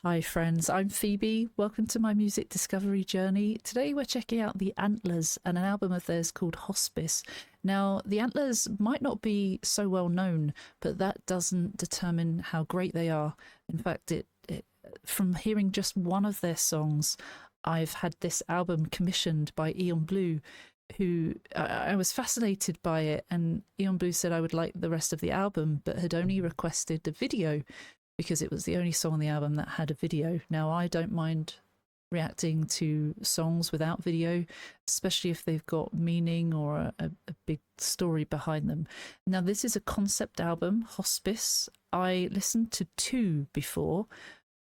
Hi friends, I'm Phoebe. Welcome to my music discovery journey. Today we're checking out the Antlers and an album of theirs called Hospice. Now, the Antlers might not be so well known, but that doesn't determine how great they are. In fact, from hearing just one of their songs, I've had this album commissioned by Eon Blue, who I was fascinated by it, and Eon Blue said I would like the rest of the album, but had only requested the video because it was the only song on the album that had a video. Now, I don't mind reacting to songs without video, especially if they've got meaning or a big story behind them. Now, this is a concept album, Hospice. I listened to 2 before,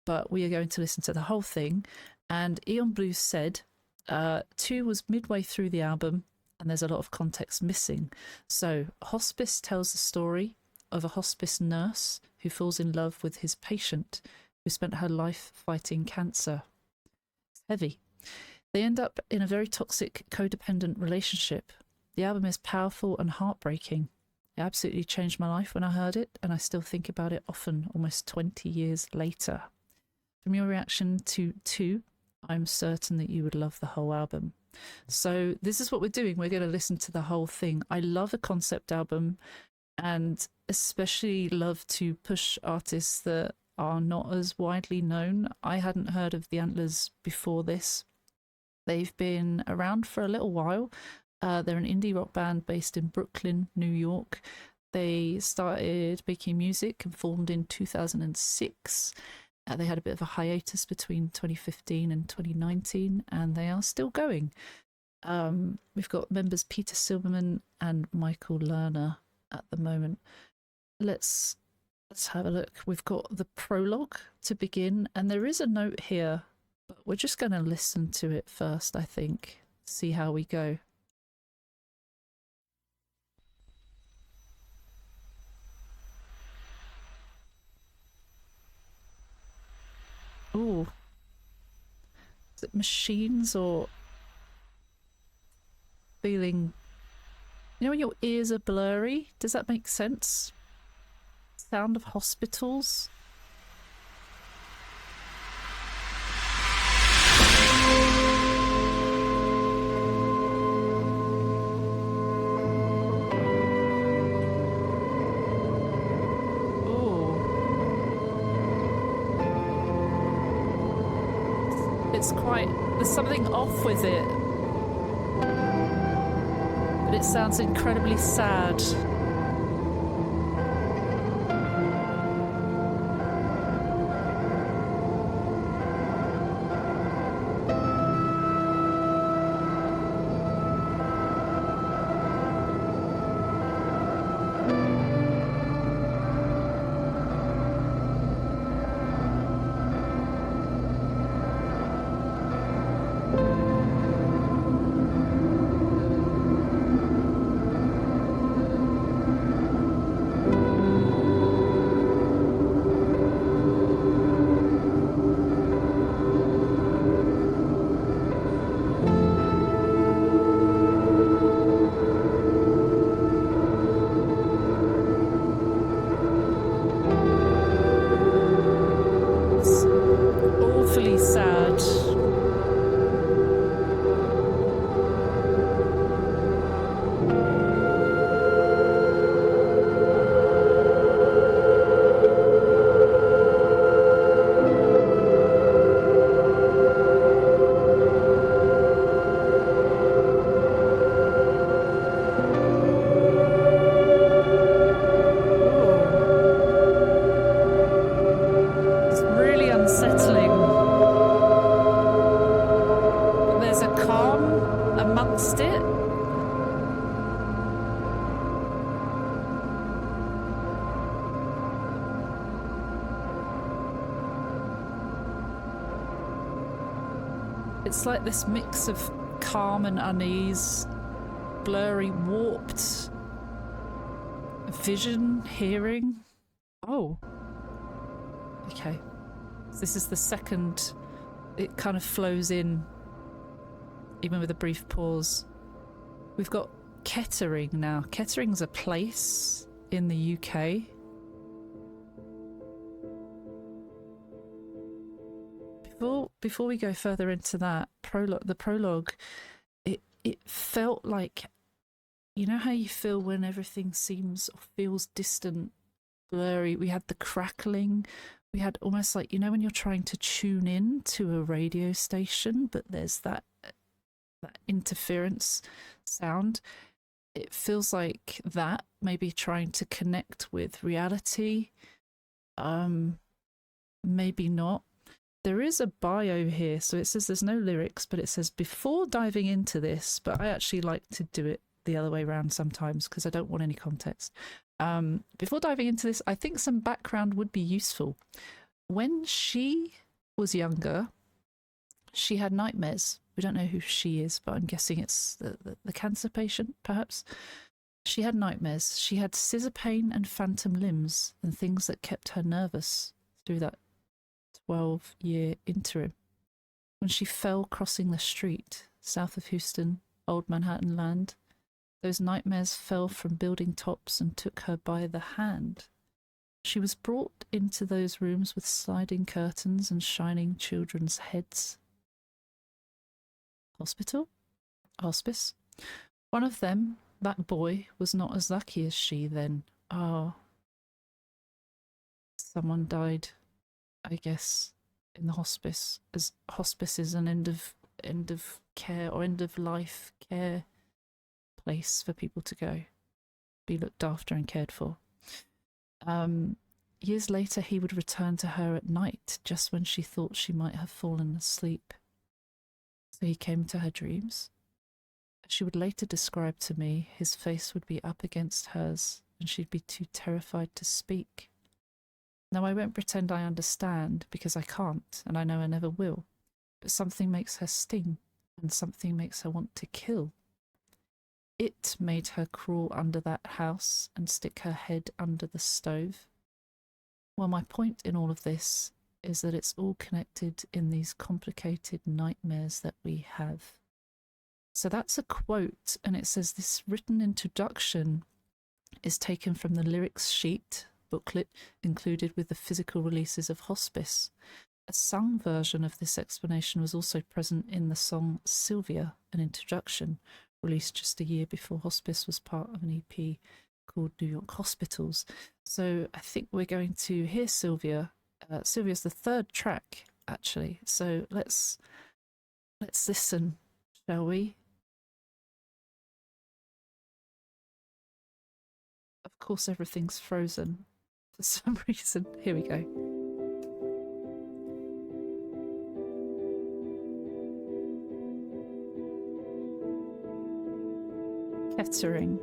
but we are going to listen to the whole thing. And Eon Blue said 2 was midway through the album and there's a lot of context missing. So Hospice tells the story of a hospice nurse who falls in love with his patient who spent her life fighting cancer. It's heavy. They end up in a very toxic, codependent relationship. The album is powerful and heartbreaking. It absolutely changed my life when I heard it, and I still think about it often, almost 20 years later. From your reaction to 2, I'm certain that you would love the whole album. So this is what we're doing. We're going to listen to the whole thing. I love a concept album, and especially love to push artists that are not as widely known. I hadn't heard of the Antlers before this. They've been around for a little while. They're an indie rock band based in Brooklyn, New York. They started making music and formed in 2006. They had a bit of a hiatus between 2015 and 2019, and they are still going. We've got members Peter Silverman and Michael Lerner at the moment. Let's have a look. We've got the prologue to begin, and there is a note here, but we're just going to listen to it first, I think. See how we go. Oh, is it machines or feeling? You know when your ears are blurry? Does that make sense? Sound of hospitals. Oh. It's quite... There's something off with it. But it sounds incredibly sad. Sad. It's really unsettling. Amongst it. It's like this mix of calm and unease, blurry, warped vision, hearing. Oh. Okay. This is the second. It kind of flows in, even with a brief pause. We've got Kettering now. Kettering's a place in the UK. before we go further into that prologue, the prologue, it felt like, you know how you feel when everything seems or feels distant, blurry. We had the crackling. We had almost like, you know, when you're trying to tune in to a radio station, but there's that interference sound. It feels like that, maybe trying to connect with reality. Maybe not. There is a bio here, so it says there's no lyrics, but it says before diving into this, but I actually like to do it the other way around sometimes because I don't want any context. Before diving into this, I think some background would be useful. When she was younger, she had nightmares. We don't know who she is, but I'm guessing it's the cancer patient, perhaps. She had nightmares. She had scissor pain and phantom limbs and things that kept her nervous through that 12-year interim. When she fell crossing the street south of Houston, Old Manhattan land, those nightmares fell from building tops and took her by the hand. She was brought into those rooms with sliding curtains and shining children's heads. Hospice. One of them, that boy, was not as lucky as she then. Someone died, I guess, in the hospice, as hospice is an end of care or end of life care place for people to go, be looked after and cared for. Years later, he would return to her at night, just when she thought she might have fallen asleep. So he came to her dreams. As she would later describe to me, his face would be up against hers, and she'd be too terrified to speak. Now, I won't pretend I understand, because I can't, and I know I never will. But something makes her sting, and something makes her want to kill. It made her crawl under that house and stick her head under the stove. Well, my point in all of this is that it's all connected in these complicated nightmares that we have. So that's a quote, and it says this written introduction is taken from the lyrics sheet booklet included with the physical releases of Hospice. A sung version of this explanation was also present in the song Sylvia, an introduction, released just a year before Hospice was part of an EP called New York Hospitals. So I think we're going to hear Sylvia. Sylvia's the third track, actually. So let's listen, shall we? Of course, everything's frozen for some reason. Here we go. Kettering.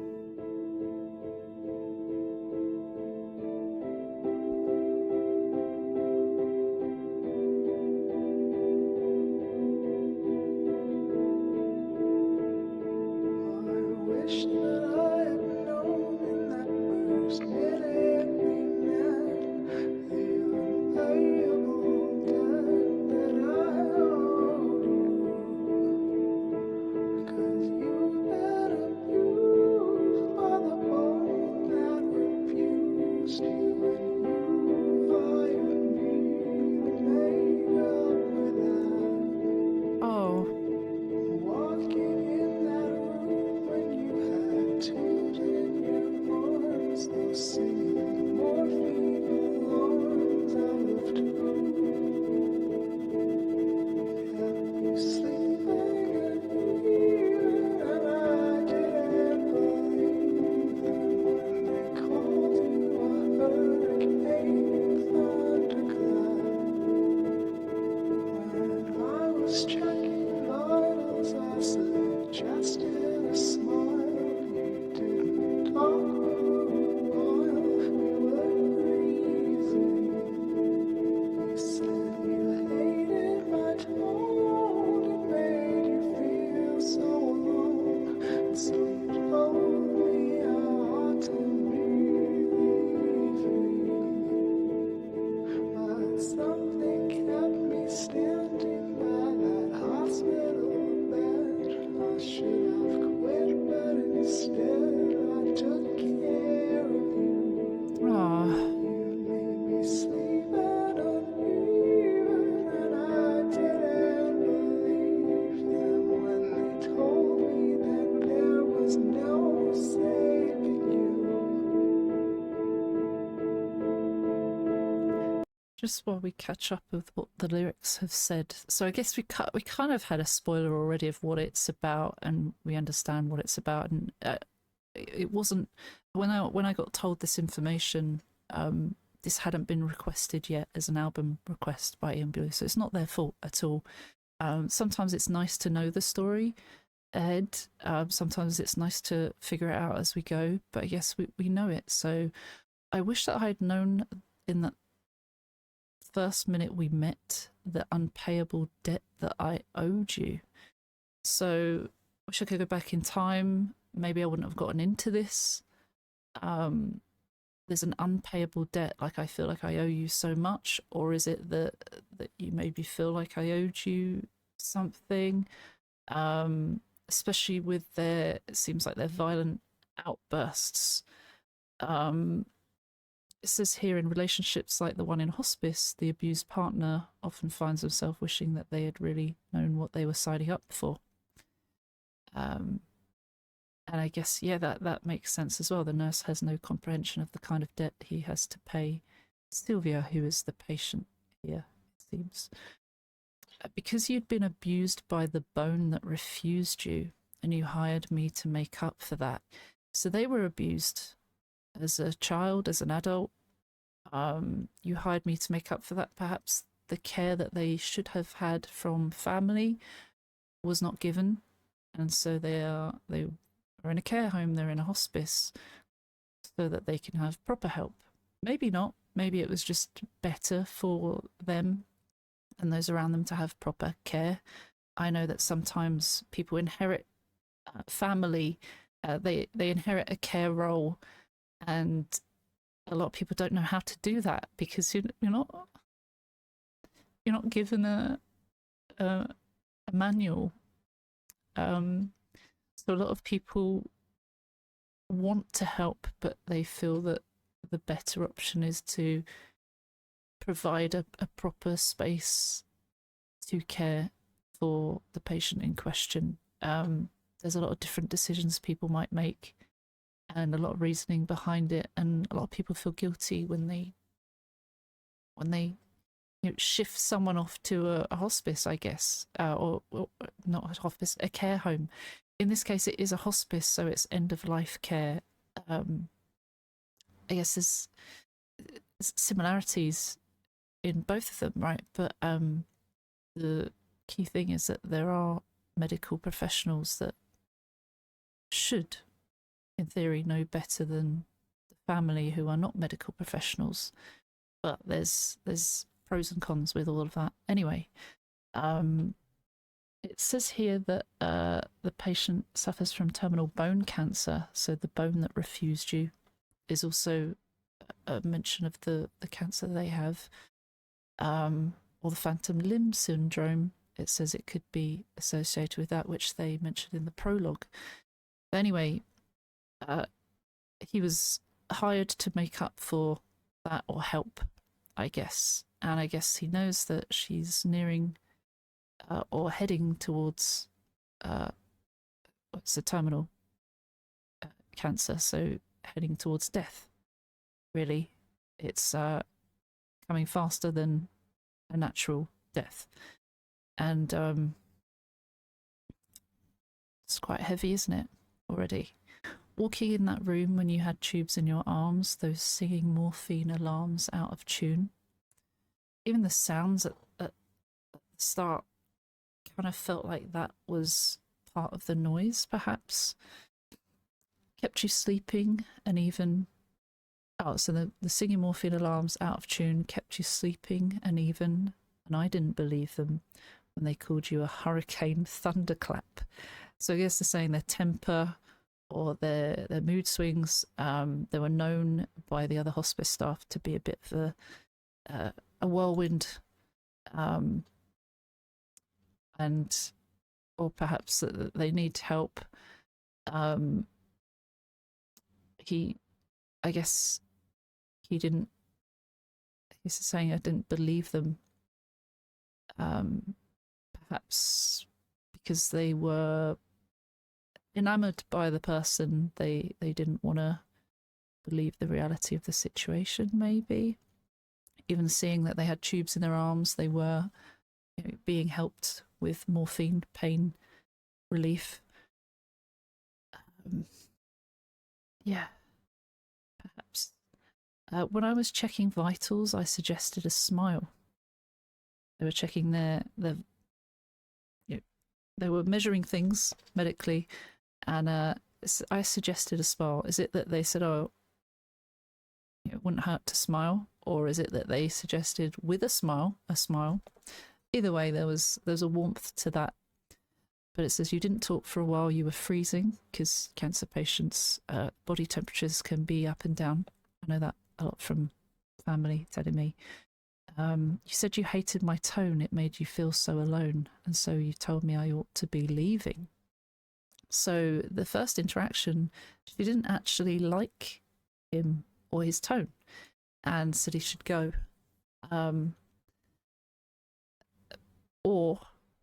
just while we catch up with what the lyrics have said. So I guess we kind of had a spoiler already of what it's about, and we understand what it's about. And it wasn't when I got told this information. This hadn't been requested yet as an album request by Ian Blue, so it's not their fault at all. Sometimes it's nice to know the story ahead. Sometimes it's nice to figure it out as we go. But yes, we know it. So I wish that I'd known in that first minute we met the unpayable debt that I owed you. So wish I could go back in time. Maybe I wouldn't have gotten into this. There's an unpayable debt, like I feel like I owe you so much, or is it that you maybe feel like I owed you something? Especially with it seems like their violent outbursts. It says here, in relationships like the one in hospice, the abused partner often finds himself wishing that they had really known what they were signing up for. And I guess, yeah, that makes sense as well. The nurse has no comprehension of the kind of debt he has to pay Sylvia, who is the patient here, it seems. Because you'd been abused by the bone that refused you, and you hired me to make up for that. So they were abused as a child, as an adult. You hired me to make up for that. Perhaps the care that they should have had from family was not given, and so they are in a care home, they're in a hospice, so that they can have proper help. Maybe not. Maybe it was just better for them and those around them to have proper care. I know that sometimes people inherit family, they inherit a care role, and a lot of people don't know how to do that because you're not given a manual. So a lot of people want to help, but they feel that the better option is to provide a proper space to care for the patient in question. There's a lot of different decisions people might make, and a lot of reasoning behind it, and a lot of people feel guilty when they shift someone off to a hospice, I guess, or not a hospice, a care home. In this case, it is a hospice, so it's end of life care. I guess there's similarities in both of them, right? But the key thing is that there are medical professionals that should, in theory, know better than the family who are not medical professionals. But there's pros and cons with all of that. Anyway, it says here that the patient suffers from terminal bone cancer, so the bone that refused you is also a mention of the cancer they have, or the phantom limb syndrome. It says it could be associated with that, which they mentioned in the prologue. But anyway, he was hired to make up for that, or help, I guess. And I guess he knows that she's nearing or heading towards it's a terminal cancer, so heading towards death. Really, it's coming faster than a natural death, and it's quite heavy, isn't it? Already walking in that room when you had tubes in your arms, those singing morphine alarms out of tune. Even the sounds at the start kind of felt like that was part of the noise, perhaps. Kept you sleeping, and even so the singing morphine alarms out of tune kept you sleeping and even, and I didn't believe them when they called you a hurricane thunderclap. So I guess they're saying their temper or their mood swings, they were known by the other hospice staff to be a bit of a whirlwind, and or perhaps that they need help. I guess he's saying I didn't believe them, perhaps because they were enamored by the person. They didn't want to believe the reality of the situation, maybe. even seeing that they had tubes in their arms. They were, you know, being helped with morphine pain relief. Yeah, perhaps. When I was checking vitals, I suggested a smile. They were checking their you know, they were measuring things medically, and I suggested a smile. Is it that they said, "Oh, it wouldn't hurt to smile," or is it that they suggested with a smile, a smile? Either way, there's a warmth to that. But it says you didn't talk for a while. You were freezing, because cancer patients' body temperatures can be up and down. I know that a lot from family telling me. You said you hated my tone. It made you feel so alone, and so you told me I ought to be leaving. So the first interaction, she didn't actually like him or his tone, and said he should go. Or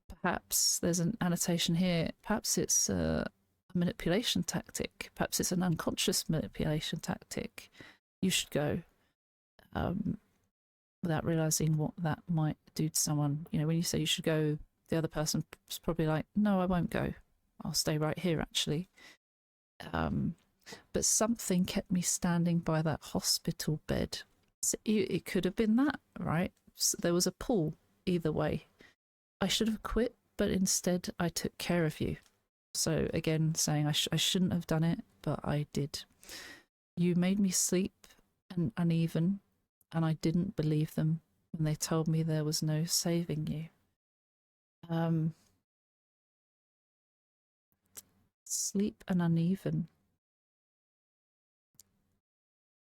perhaps there's an annotation here. Perhaps it's a manipulation tactic. Perhaps it's an unconscious manipulation tactic. You should go. Without realizing what that might do to someone. You know, when you say you should go, the other person's probably like, no, I won't go. I'll stay right here, actually. But something kept me standing by that hospital bed. So it could have been that, right? So there was a pull either way. I should have quit, but instead I took care of you. So again, saying I shouldn't have done it, but I did. You made me sleep and uneven, and I didn't believe them when they told me there was no saving you. Sleep and uneven.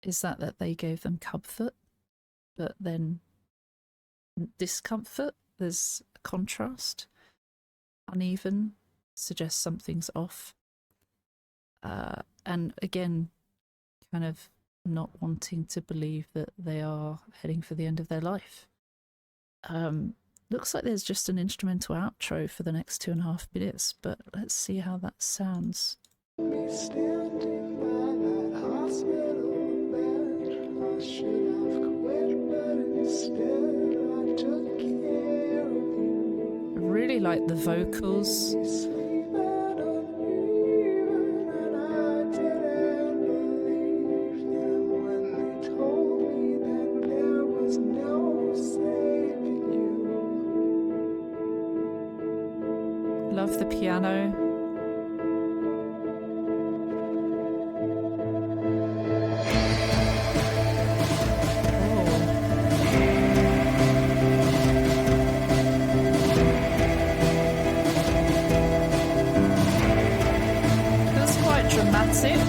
Is that they gave them comfort, but then discomfort? There's a contrast. Uneven suggests something's off. And again, kind of not wanting to believe that they are heading for the end of their life. Looks like there's just an instrumental outro for the next 2.5 minutes, but let's see how that sounds. Standing by that hospital bed, I should have quit, but instead I took care of you. I really like the vocals. Love the piano. Feels quite dramatic.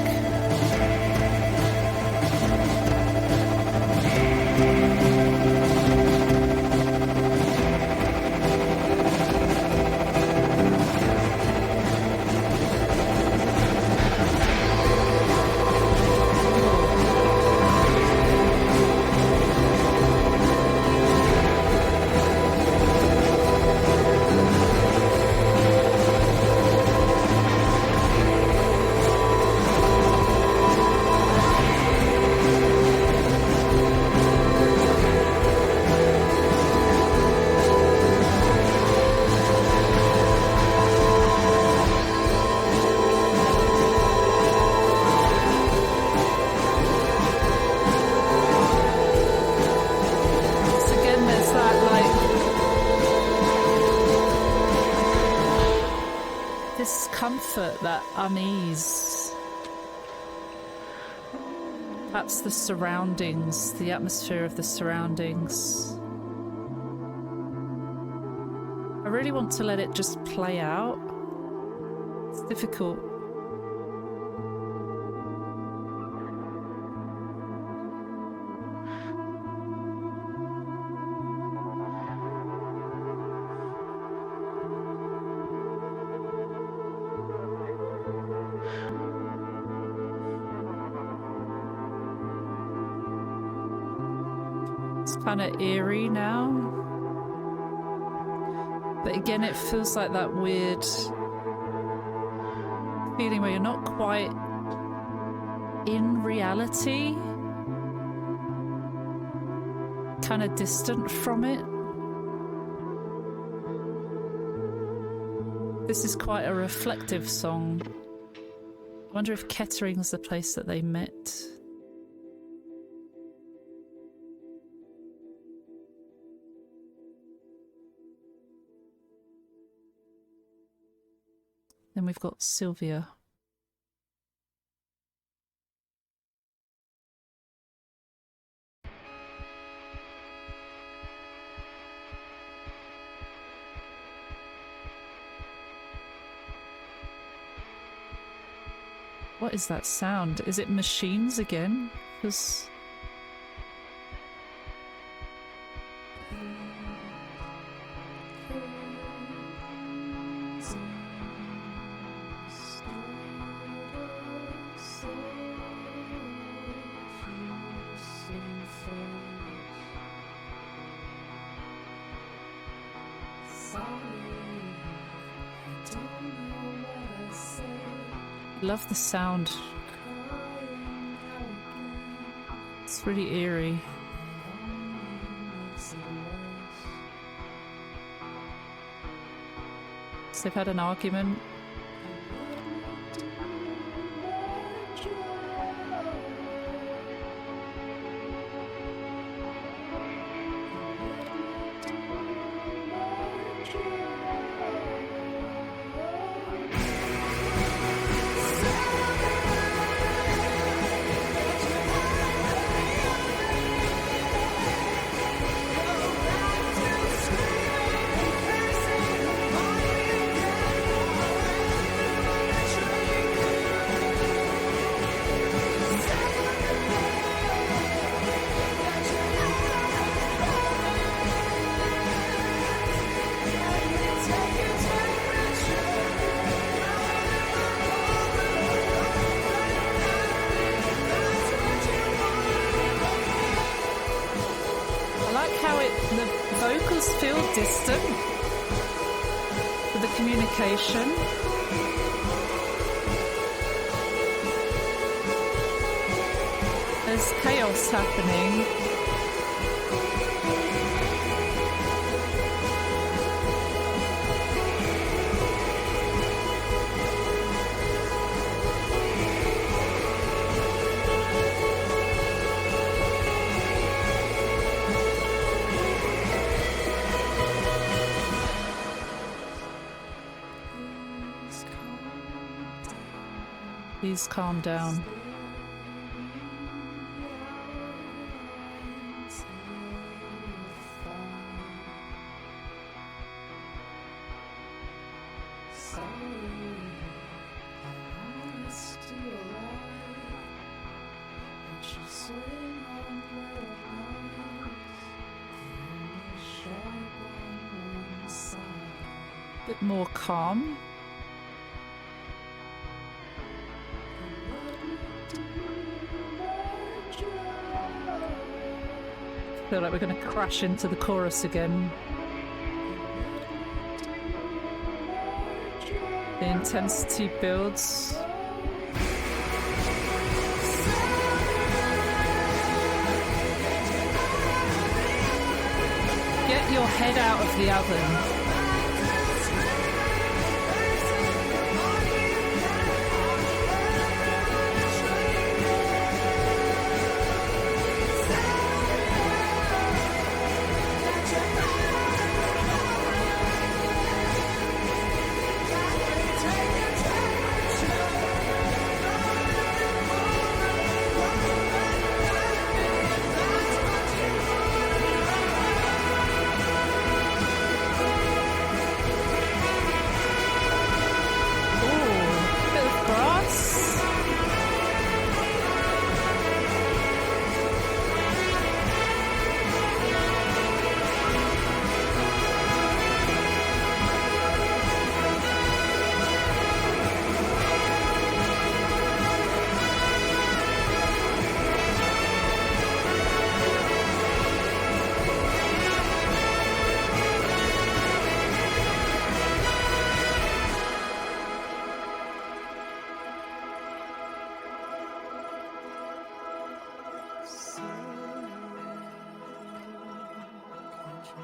That unease. Perhaps the surroundings, the atmosphere of the surroundings. I really want to let it just play out. It's difficult. Kind of eerie now, but again it feels like that weird feeling where you're not quite in reality, kind of distant from it. This is quite a reflective song. I wonder if Kettering's the place that they met. Then we've got Sylvia. What is that sound? Is it machines again? Because love the sound. It's really eerie. So they've had an argument. Feel distant with the communication. There's chaos happening. Please calm down. Bit more calm. I feel like we're going to crash into the chorus again. The intensity builds. Get your head out of the oven.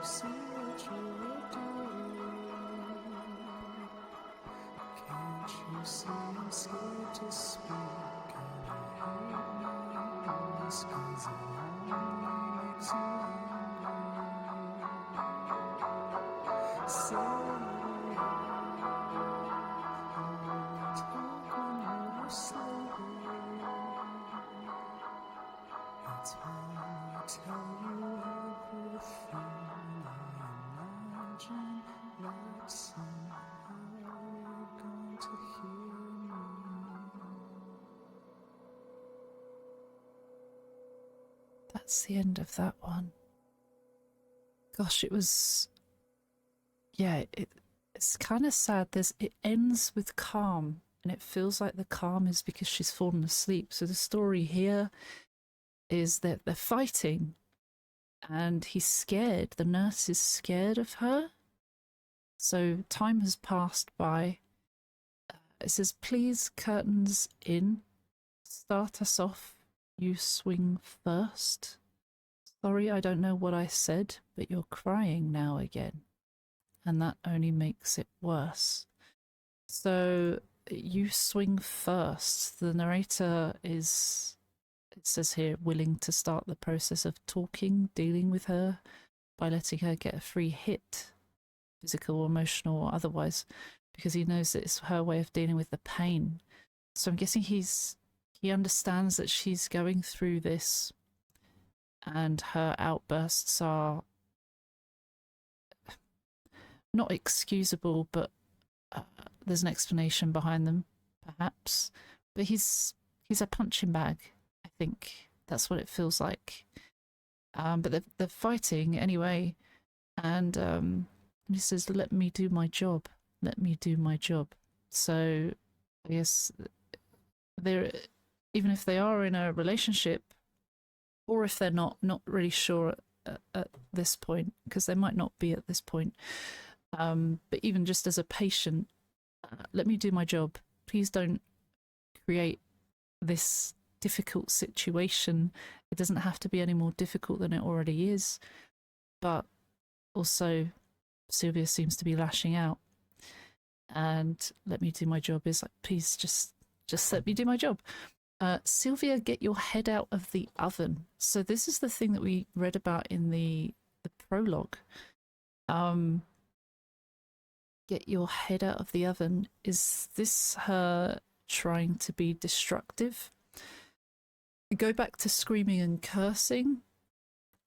see what you're doing? Can't you see I'm scared to speak? And I hate my voice 'cause it only makes you angry. Sylvia, I talk when you're sleeping. That's when I tell you everything. I imagine that somehow you're going to hear me. That's the end of that one. Gosh, it was... Yeah, it's kind of sad. It ends with calm, and it feels like the calm is because she's fallen asleep. So the story here is that they're fighting, and he's scared. The nurse is scared of her. So time has passed by. It says, please, curtains in. Start us off. You swing first. Sorry, I don't know what I said, but you're crying now again. And that only makes it worse. So you swing first. The narrator is, it says here, willing to start the process of talking, dealing with her by letting her get a free hit, physical, emotional, or otherwise, because he knows that it's her way of dealing with the pain. So I'm guessing he understands that she's going through this, and her outbursts are not excusable, but there's an explanation behind them, perhaps. But he's a punching bag, I think. That's what it feels like. But they're fighting anyway, and he says, let me do my job. Let me do my job. So I guess they're, even if they are in a relationship, or if they're not really sure at this point, because they might not be at this point, but even just as a patient, let me do my job. Please don't create this difficult situation. It doesn't have to be any more difficult than it already is. But also, Sylvia seems to be lashing out. And let me do my job is like, please just let me do my job. Sylvia, get your head out of the oven. So this is the thing that we read about in the prologue. Get your head out of the oven. Is this her trying to be destructive? Go back to screaming and cursing.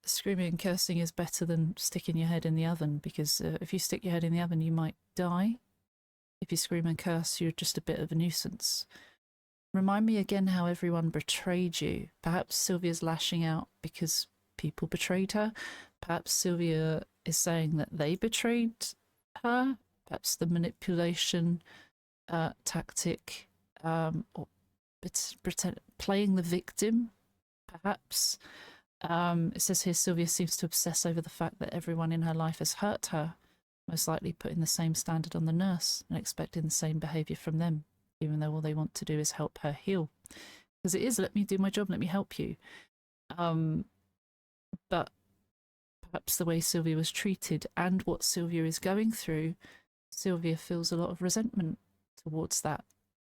Screaming and cursing is better than sticking your head in the oven, because if you stick your head in the oven, you might die. If you scream and curse, you're just a bit of a nuisance. Remind me again how everyone betrayed you. Perhaps Sylvia's lashing out because people betrayed her. Perhaps Sylvia is saying that they betrayed her. Perhaps the manipulation tactic, or playing the victim, perhaps. It says here, Sylvia seems to obsess over the fact that everyone in her life has hurt her, most likely putting the same standard on the nurse and expecting the same behaviour from them, even though all they want to do is help her heal. Because it is, let me do my job, let me help you. But perhaps the way Sylvia was treated and what Sylvia is going through, Sylvia feels a lot of resentment towards that,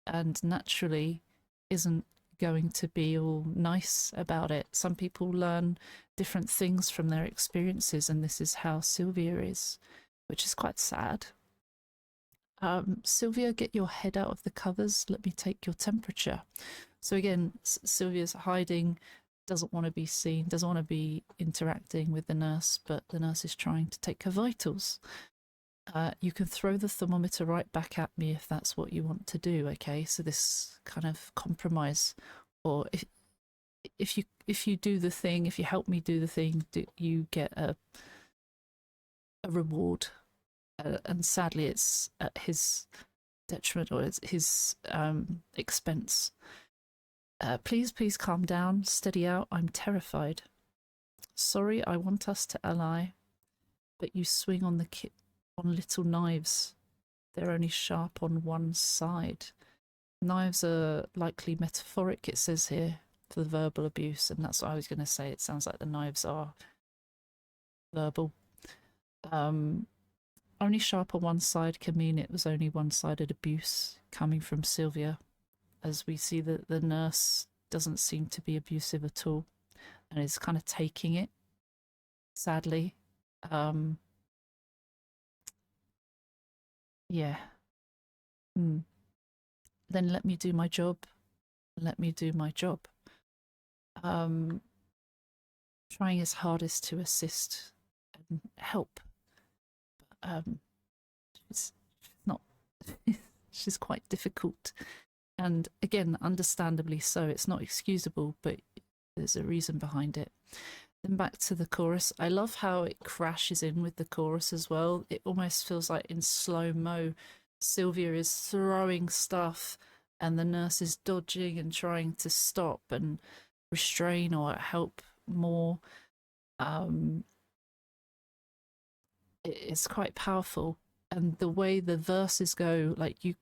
and naturally isn't going to be all nice about it. Some people learn different things from their experiences, and this is how Sylvia is, which is quite sad. Sylvia, get your head out of the covers. Let me take your temperature. So again, Sylvia's hiding, doesn't want to be seen, doesn't want to be interacting with the nurse, but the nurse is trying to take her vitals. You can throw the thermometer right back at me if that's what you want to do, okay? So this kind of compromise, or if you do the thing, if you help me do the thing, you get a reward. And sadly, it's at his detriment, or it's his expense. Please calm down, steady out. I'm terrified. Sorry, I want us to ally, but you swing on on little knives. They're only sharp on one side. Knives are likely metaphoric, it says here, for the verbal abuse, and that's what I was going to say. It sounds like the knives are verbal. Only sharp on one side can mean it was only one-sided abuse coming from Sylvia, as we see that the nurse doesn't seem to be abusive at all and is kind of taking it, sadly. Yeah. Then let me do my job. Let me do my job. Trying his hardest to assist and help. She's not, she's quite difficult. And again, understandably so. It's not excusable, but there's a reason behind it. Then back to the chorus. I love how it crashes in with the chorus as well. It almost feels like in slow-mo. Sylvia is throwing stuff and the nurse is dodging and trying to stop and restrain or help more. It's quite powerful. And the way the verses go, like the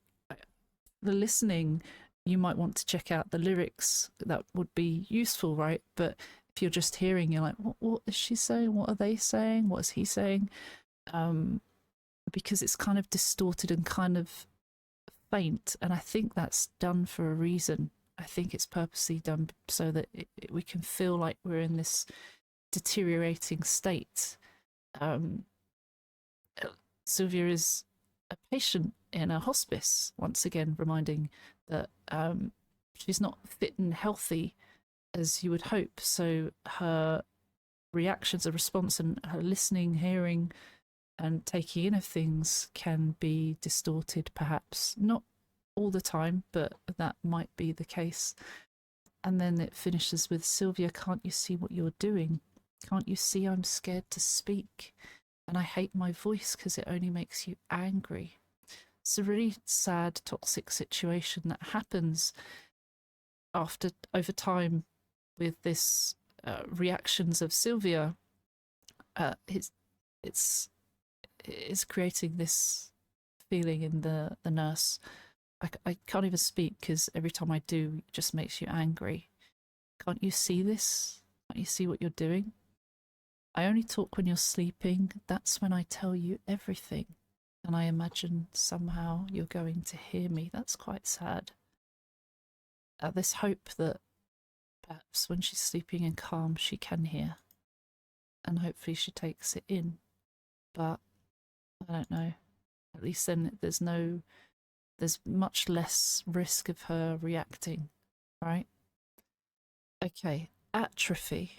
listening, you might want to check out the lyrics. That would be useful, right? But if you're just hearing, you're like, what is she saying? What are they saying? What is he saying? Because it's kind of distorted and kind of faint. And I think that's done for a reason. I think it's purposely done so that we can feel like we're in this deteriorating state. Sylvia is a patient in a hospice, once again reminding that she's not fit and healthy as you would hope. So her reactions, a response, and her listening, hearing, and taking in of things can be distorted, perhaps. Not all the time, but that might be the case. And then it finishes with, Sylvia, can't you see what you're doing? Can't you see I'm scared to speak? And I hate my voice because it only makes you angry. It's a really sad, toxic situation that happens over time with this reactions of Sylvia. It's creating this feeling in the nurse. I can't even speak because every time I do, it just makes you angry. Can't you see this? Can't you see what you're doing? I only talk when you're sleeping. That's when I tell you everything. And I imagine somehow you're going to hear me. That's quite sad. This hope that perhaps when she's sleeping and calm, she can hear. And hopefully she takes it in. But I don't know. At least then there's much less risk of her reacting, right? Okay, Atrophy.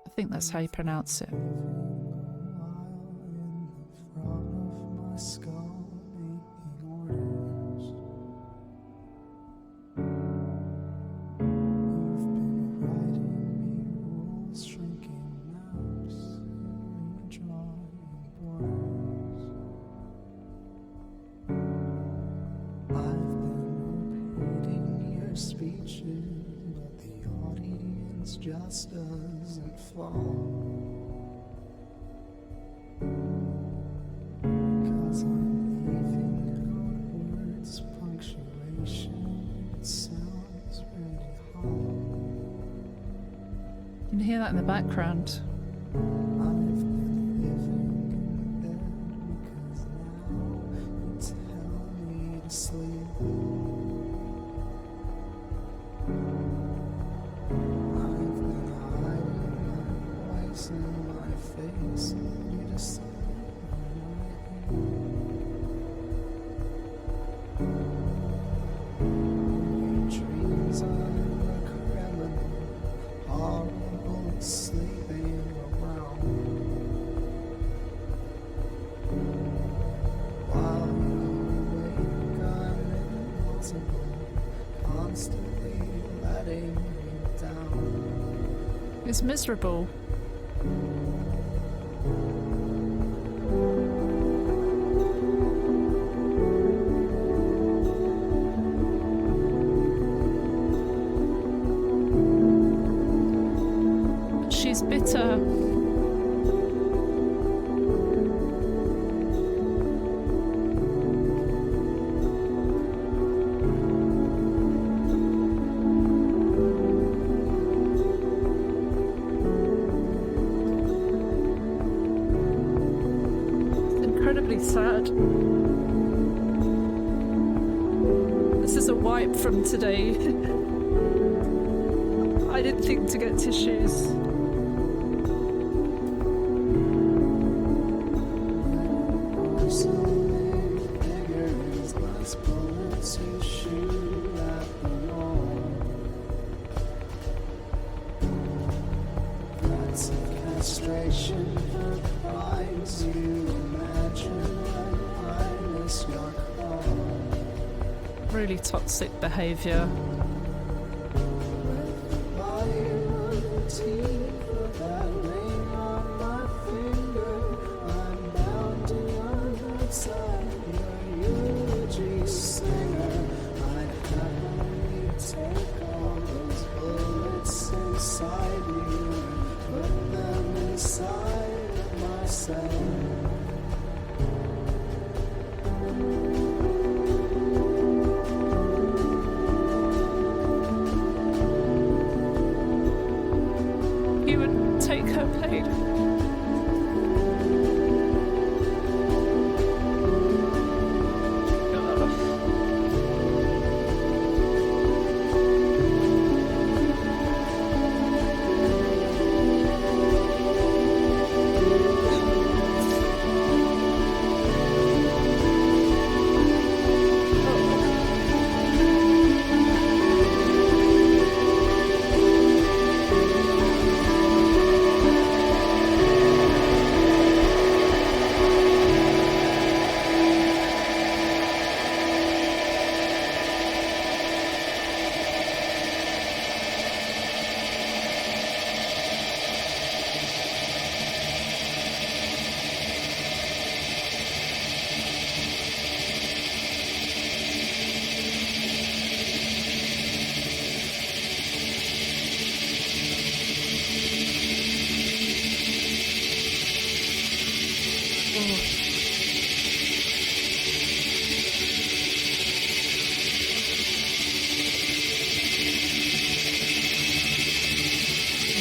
I think that's how you pronounce it. Just doesn't fall, because I'm leaving out words, punctuation, it sounds really hollow. You can hear that in the background. I've been living in bed because now you tell me to sleep. In my face, you just dreams I'm a criminal, horrible, sleeping around. While you're awake, I'm invisible, constantly letting you down. It's miserable. She's bitter. bad. This is a wipe from today. I didn't think to get tissues. Really toxic behaviour. You would take her pain.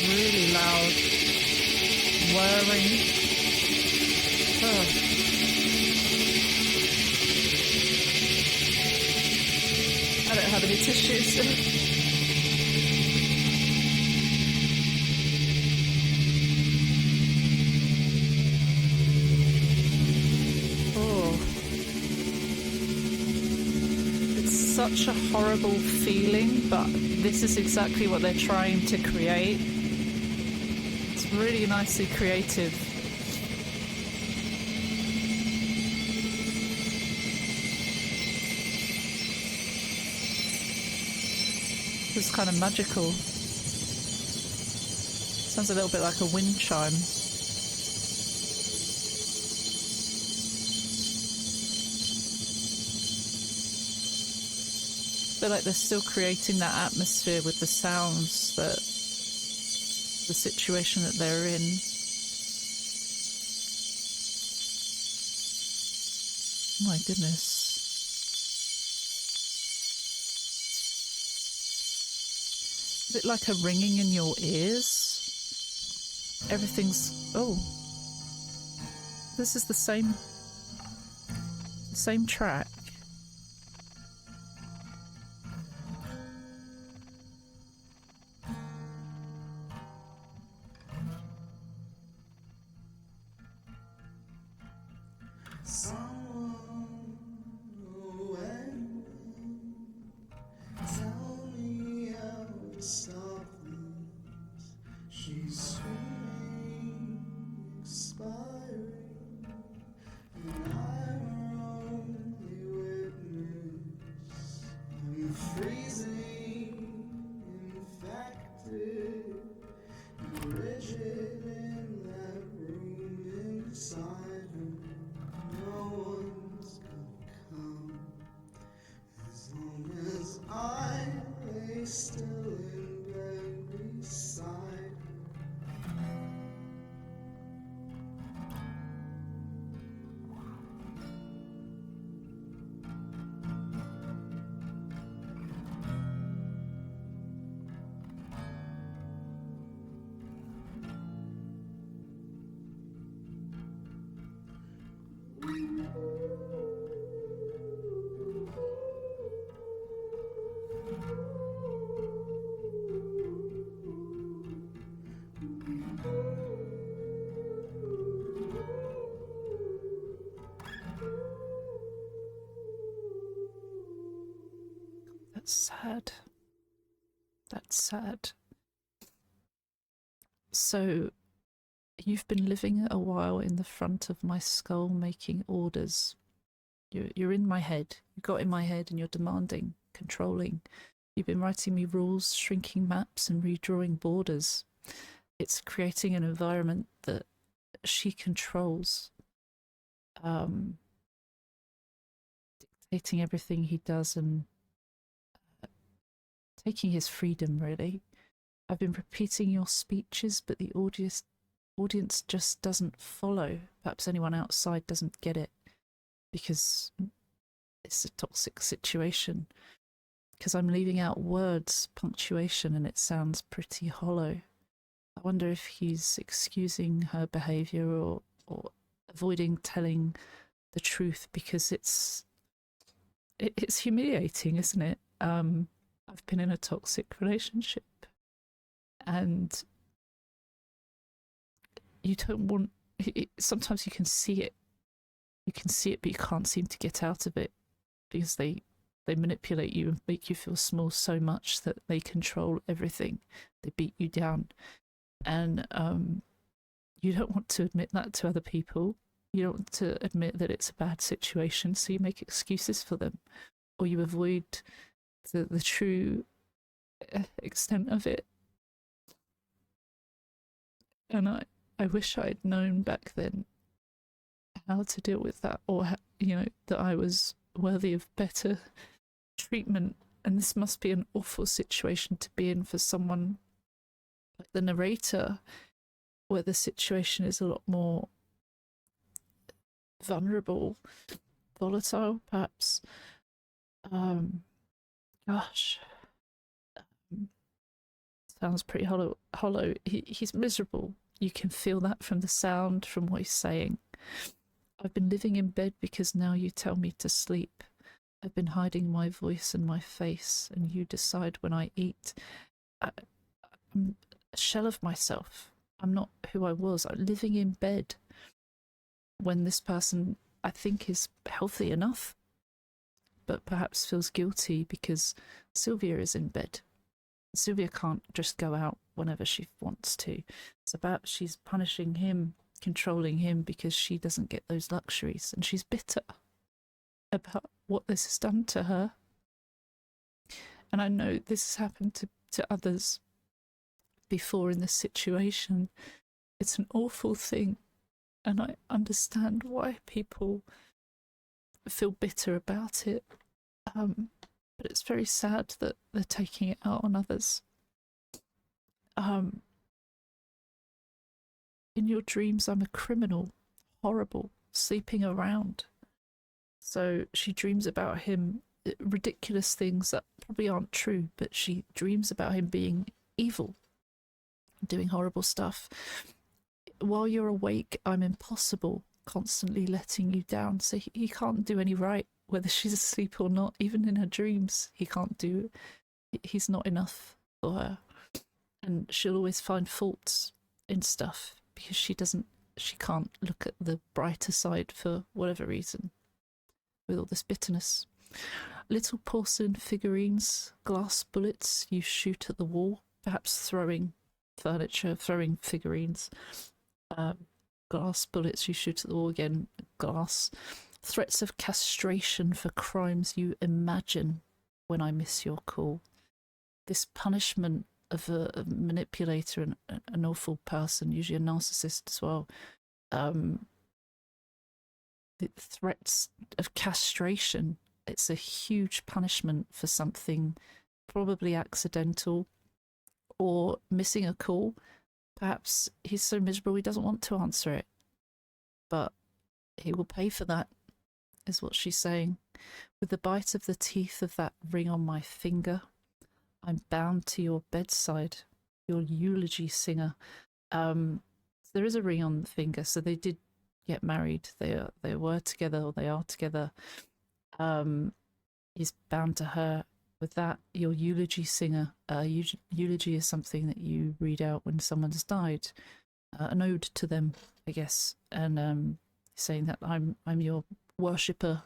Really loud whirring. I don't have any tissues. Such a horrible feeling, but this is exactly what they're trying to create. It's really nicely creative. It's kind of magical. Sounds a little bit like a wind chime. I feel like they're still creating that atmosphere with the sounds, that the situation that they're in. Oh my goodness. A bit like a ringing in your ears. Everything's... Oh. This is the same track. That's sad. So, you've been living a while in the front of my skull making orders. You're in my head. You got in my head and you're demanding, controlling. You've been writing me rules, shrinking maps, and redrawing borders. It's creating an environment that she controls, dictating everything he does and taking his freedom, really. I've been repeating your speeches, but the audience just doesn't follow. Perhaps anyone outside doesn't get it because it's a toxic situation. Because I'm leaving out words, punctuation, and it sounds pretty hollow. I wonder if he's excusing her behaviour or avoiding telling the truth because it's humiliating, isn't it? I've been in a toxic relationship, and you don't want. Sometimes you can see it, but you can't seem to get out of it because they manipulate you and make you feel small so much that they control everything. They beat you down, and you don't want to admit that to other people. You don't want to admit that it's a bad situation, so you make excuses for them, or you avoid the true extent of it. And I wish I'd known back then how to deal with that, or that I was worthy of better treatment. And this must be an awful situation to be in for someone like the narrator, where the situation is a lot more vulnerable, volatile, perhaps. Gosh, sounds pretty hollow. He's miserable. You can feel that from the sound, from what he's saying. I've been living in bed because now you tell me to sleep. I've been hiding my voice and my face, and you decide when I eat. I'm a shell of myself. I'm not who I was. I'm living in bed when this person, I think, is healthy enough, but perhaps feels guilty because Sylvia is in bed. Sylvia can't just go out whenever she wants to. It's about she's punishing him, controlling him because she doesn't get those luxuries, and she's bitter about what this has done to her. And I know this has happened to others before in this situation. It's an awful thing, and I understand why people feel bitter about it. But it's very sad that they're taking it out on others. In your dreams, I'm a criminal, horrible, sleeping around. So she dreams about him, ridiculous things that probably aren't true, but she dreams about him being evil, doing horrible stuff. While you're awake, I'm impossible, constantly letting you down. So he can't do any right, whether she's asleep or not. Even in her dreams, he can't do. He's not enough for her, and she'll always find faults in stuff because she can't look at the brighter side for whatever reason, with all this bitterness. Little porcelain figurines, glass bullets you shoot at the wall, perhaps throwing furniture, throwing figurines. Glass bullets you shoot at the wall, again, glass. Threats of castration for crimes you imagine when I miss your call. This punishment of a manipulator and an awful person, usually a narcissist as well. The threats of castration, it's a huge punishment for something probably accidental or missing a call. Perhaps he's so miserable he doesn't want to answer it, but he will pay for that, is what she's saying. With the bite of the teeth of that ring on my finger, I'm bound to your bedside, your eulogy singer. There is a ring on the finger, so they did get married. They were together, or they are together. He's bound to her with that. Your eulogy singer. Eulogy is something that you read out when someone's died, an ode to them, I guess, and saying that I'm your worshipper.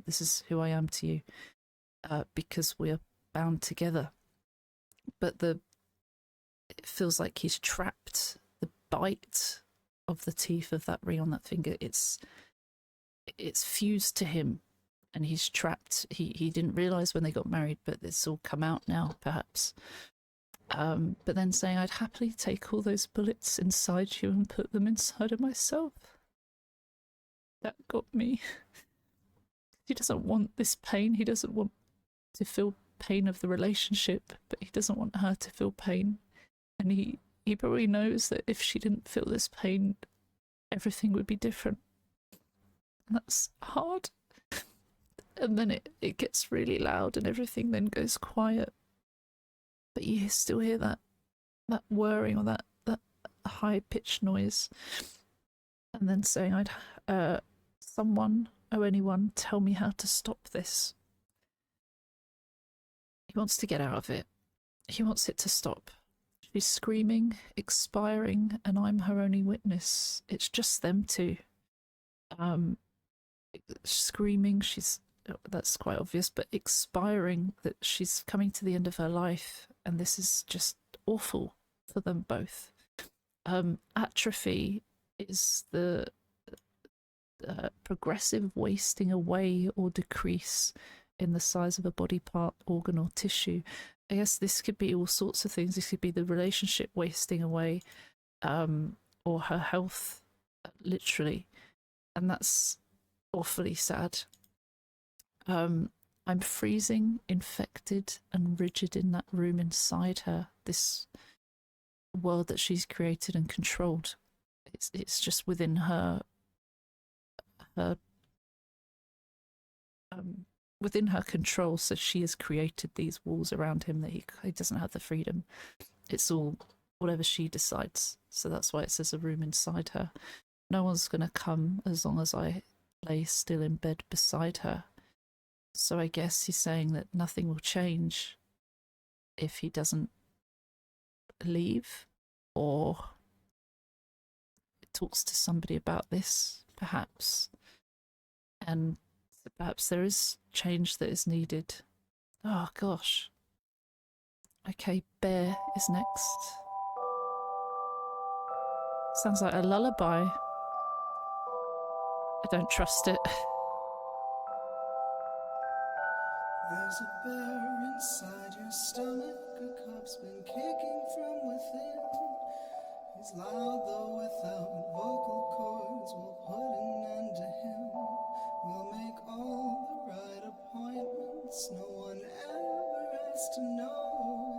This is who I am to you, because we are bound together. but it feels like he's trapped. The bite of the teeth of that ring on that finger, it's fused to him, and he's trapped. He didn't realize when they got married, but it's all come out now, perhaps. But then saying, I'd happily take all those bullets inside you and put them inside of myself. That got me. He doesn't want this pain. He doesn't want to feel pain of the relationship, but he doesn't want her to feel pain. And he probably knows that if she didn't feel this pain, everything would be different. And that's hard. And then it gets really loud and everything then goes quiet. But you still hear that whirring or that high-pitched noise. And then saying, someone, anyone, tell me how to stop this. He wants to get out of it. He wants it to stop. She's screaming, expiring, and I'm her only witness. It's just them two. Screaming, that's quite obvious, but expiring, that she's coming to the end of her life, and this is just awful for them both. Atrophy is the progressive wasting away or decrease in the size of a body part, organ, or tissue. I guess this could be all sorts of things. This could be the relationship wasting away, or her health, literally. And that's awfully sad. I'm freezing, infected, and rigid in that room inside her, this world that she's created and controlled. It's just within her within her control, so she has created these walls around him that he doesn't have the freedom. It's all whatever she decides. So that's why it says a room inside her. No one's going to come as long as I lay still in bed beside her. So I guess he's saying that nothing will change if he doesn't leave, or talks to somebody about this, perhaps. And perhaps there is change that is needed. Oh gosh. Okay, Bear is next. Sounds like a lullaby. I don't trust it. There's a bear inside your stomach, a cup's been kicking from within. He's loud though without vocal cords, we'll put an end to him. We'll make all the right appointments, no one ever has to know.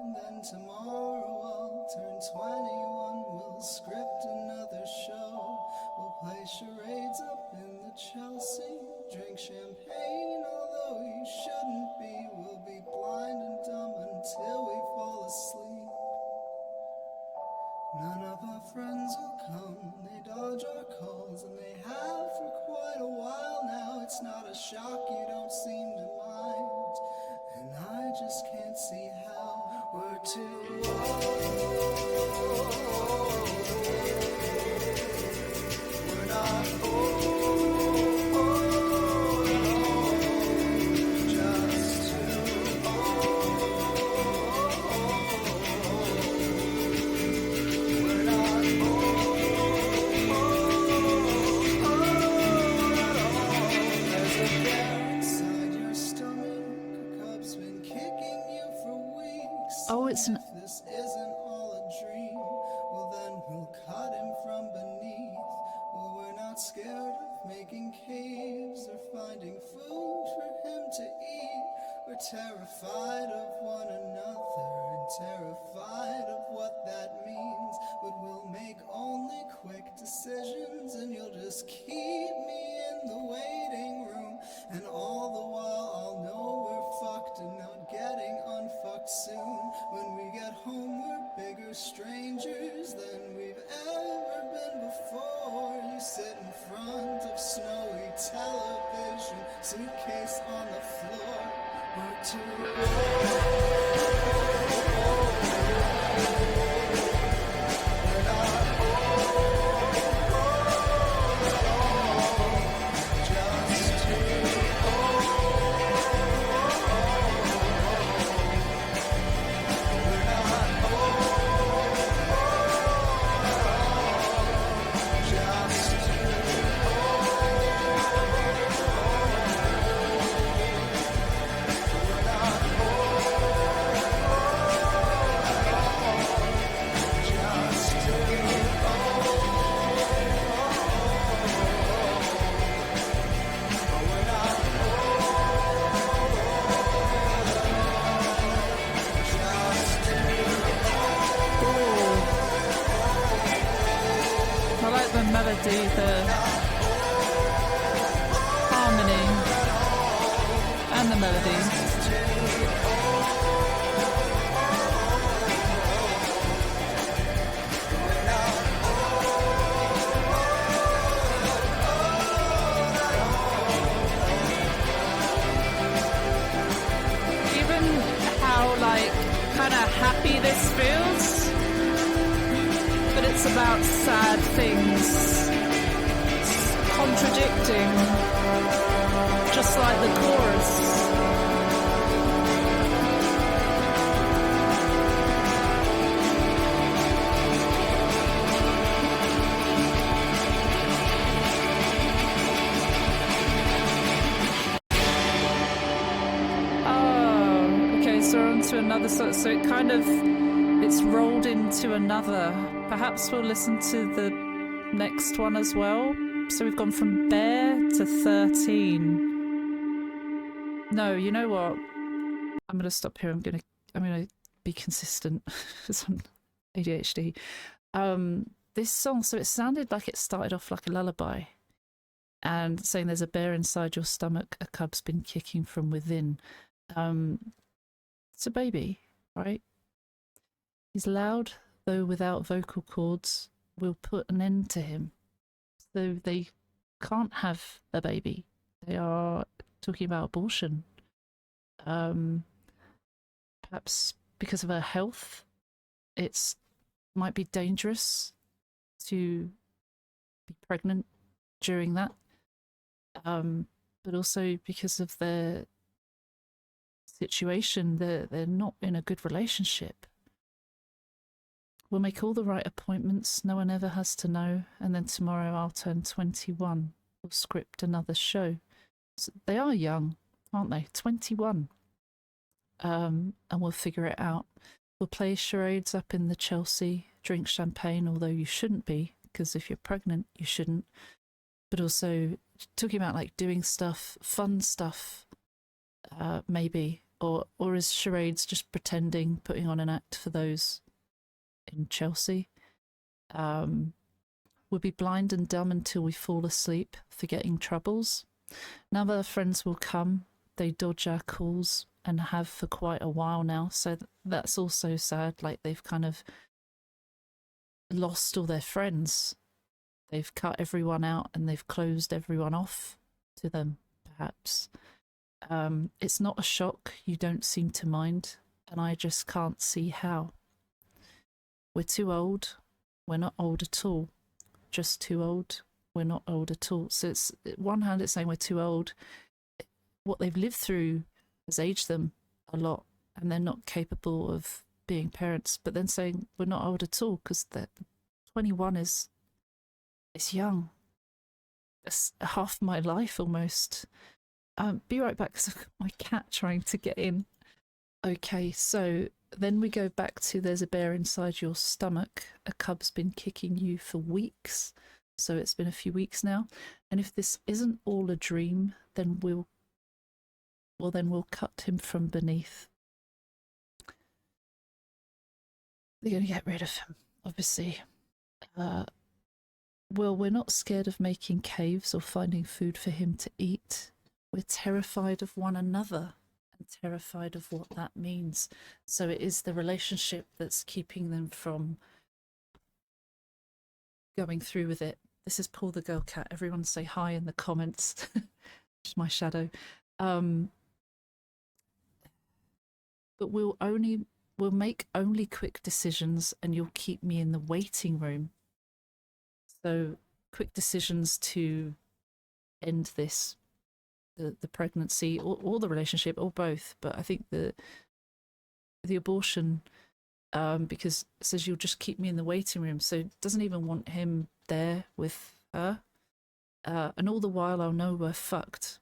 And then tomorrow I'll turn 21, we'll script another show. We'll play charades up in the Chelsea, drink champagne although you shouldn't be. We'll be blind and dumb until we fall asleep. None of our friends will come, they dodge our calls, and they have for quite a while now. It's not a shock you don't seem to mind, and I just can't see how. We're too old. We're not old. Oh, it's an... If this isn't all a dream, well then we'll cut him from beneath. Well, we're not scared of making caves or finding food for him to eat. We're terrified of one another and terrified of what that means. But we'll make only quick decisions, and you'll just keep me in the waiting room. And all the while I'll know we're fucked and not getting unfucked soon. When we get home we're bigger strangers than we've ever been before. You sit in front of snowy television, suitcase on the floor. We're too old. We're not old. Just too old. We're not do the harmony and the melody. Kind of happy this feels, but it's about sad things, contradicting, just like the chorus. To another sort, so it kind of, it's rolled into another. Perhaps we'll listen to the next one as well. So we've gone from bear to 13. No, you know what, I'm gonna stop here. I'm gonna be consistent because I'm ADHD. This song, so it sounded like it started off like a lullaby and saying there's a bear inside your stomach, a cub's been kicking from within. It's a baby, right? He's loud, though without vocal cords. We'll put an end to him. So they can't have a baby. They are talking about abortion. Perhaps because of her health, it's might be dangerous to be pregnant during that. But also because of their situation, they're not in a good relationship. We'll make all the right appointments, no one ever has to know, and then tomorrow I'll turn 21. We'll script another show. So they are young, aren't they? 21. And we'll figure it out. We'll play charades up in the Chelsea, drink champagne, although you shouldn't be, because if you're pregnant you shouldn't. But also talking about like doing stuff, fun stuff, maybe. Or is charades just pretending, putting on an act for those in Chelsea? We'll be blind and dumb until we fall asleep, forgetting troubles. Now our friends will come, they dodge our calls and have for quite a while now. So that's also sad, like they've kind of lost all their friends. They've cut everyone out and they've closed everyone off to them, perhaps. It's not a shock, you don't seem to mind, and I just can't see how. We're too old, we're not old at all. Just too old, we're not old at all. So it's, on one hand, it's saying we're too old. What they've lived through has aged them a lot, and they're not capable of being parents. But then saying we're not old at all, because 21 is young. It's half my life almost. Be right back because I've got my cat trying to get in. Okay, so then we go back to there's a bear inside your stomach. A cub's been kicking you for weeks. So it's been a few weeks now. And if this isn't all a dream, then we'll cut him from beneath. They're going to get rid of him, obviously. Well, we're not scared of making caves or finding food for him to eat. We're terrified of one another and terrified of what that means. So it is the relationship that's keeping them from going through with it. This is Paul the Girl Cat. Everyone say hi in the comments. Just my shadow. But we'll make only quick decisions and you'll keep me in the waiting room. So quick decisions to end this, the pregnancy or the relationship or both. But I think the abortion, because it says you'll just keep me in the waiting room. So it doesn't even want him there with her. And all the while I'll know we're fucked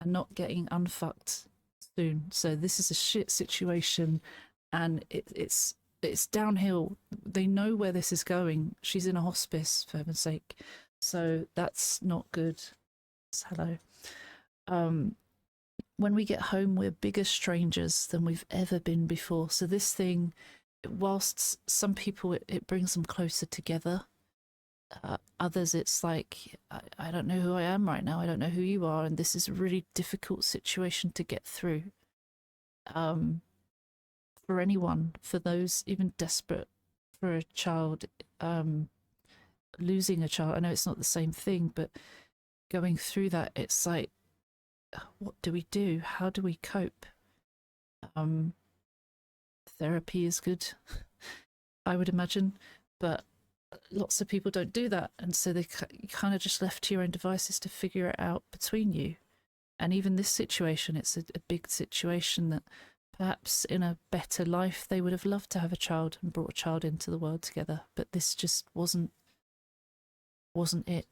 and not getting unfucked soon. So this is a shit situation and it's downhill. They know where this is going. She's in a hospice, for heaven's sake. So that's not good. Hello. When we get home, we're bigger strangers than we've ever been before. So this thing, whilst some people, it brings them closer together, Others, it's like, I don't know who I am right now. I don't know who you are. And this is a really difficult situation to get through. For anyone, for those even desperate for a child, losing a child. I know it's not the same thing, but going through that, it's like, what do we do? How do we cope? Therapy is good, I would imagine, but lots of people don't do that, and so they kind of just left to your own devices to figure it out between you. And even this situation, it's a big situation that perhaps in a better life they would have loved to have a child and brought a child into the world together, but this just wasn't it.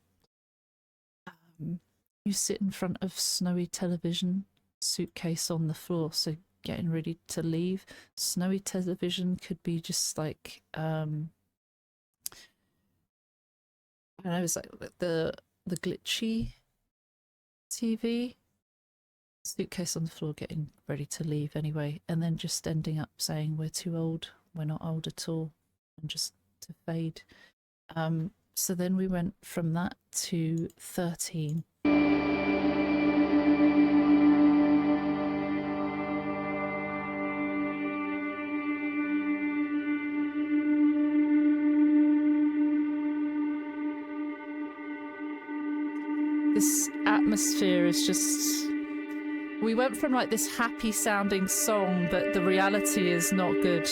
You sit in front of snowy television, suitcase on the floor, so getting ready to leave. Snowy television could be just like I don't know, it's like the glitchy TV. Suitcase on the floor, getting ready to leave anyway, and then just ending up saying we're too old, we're not old at all, and just to fade. So then we went from that to 13. This atmosphere is just... We went from like this happy sounding song, but the reality is not good.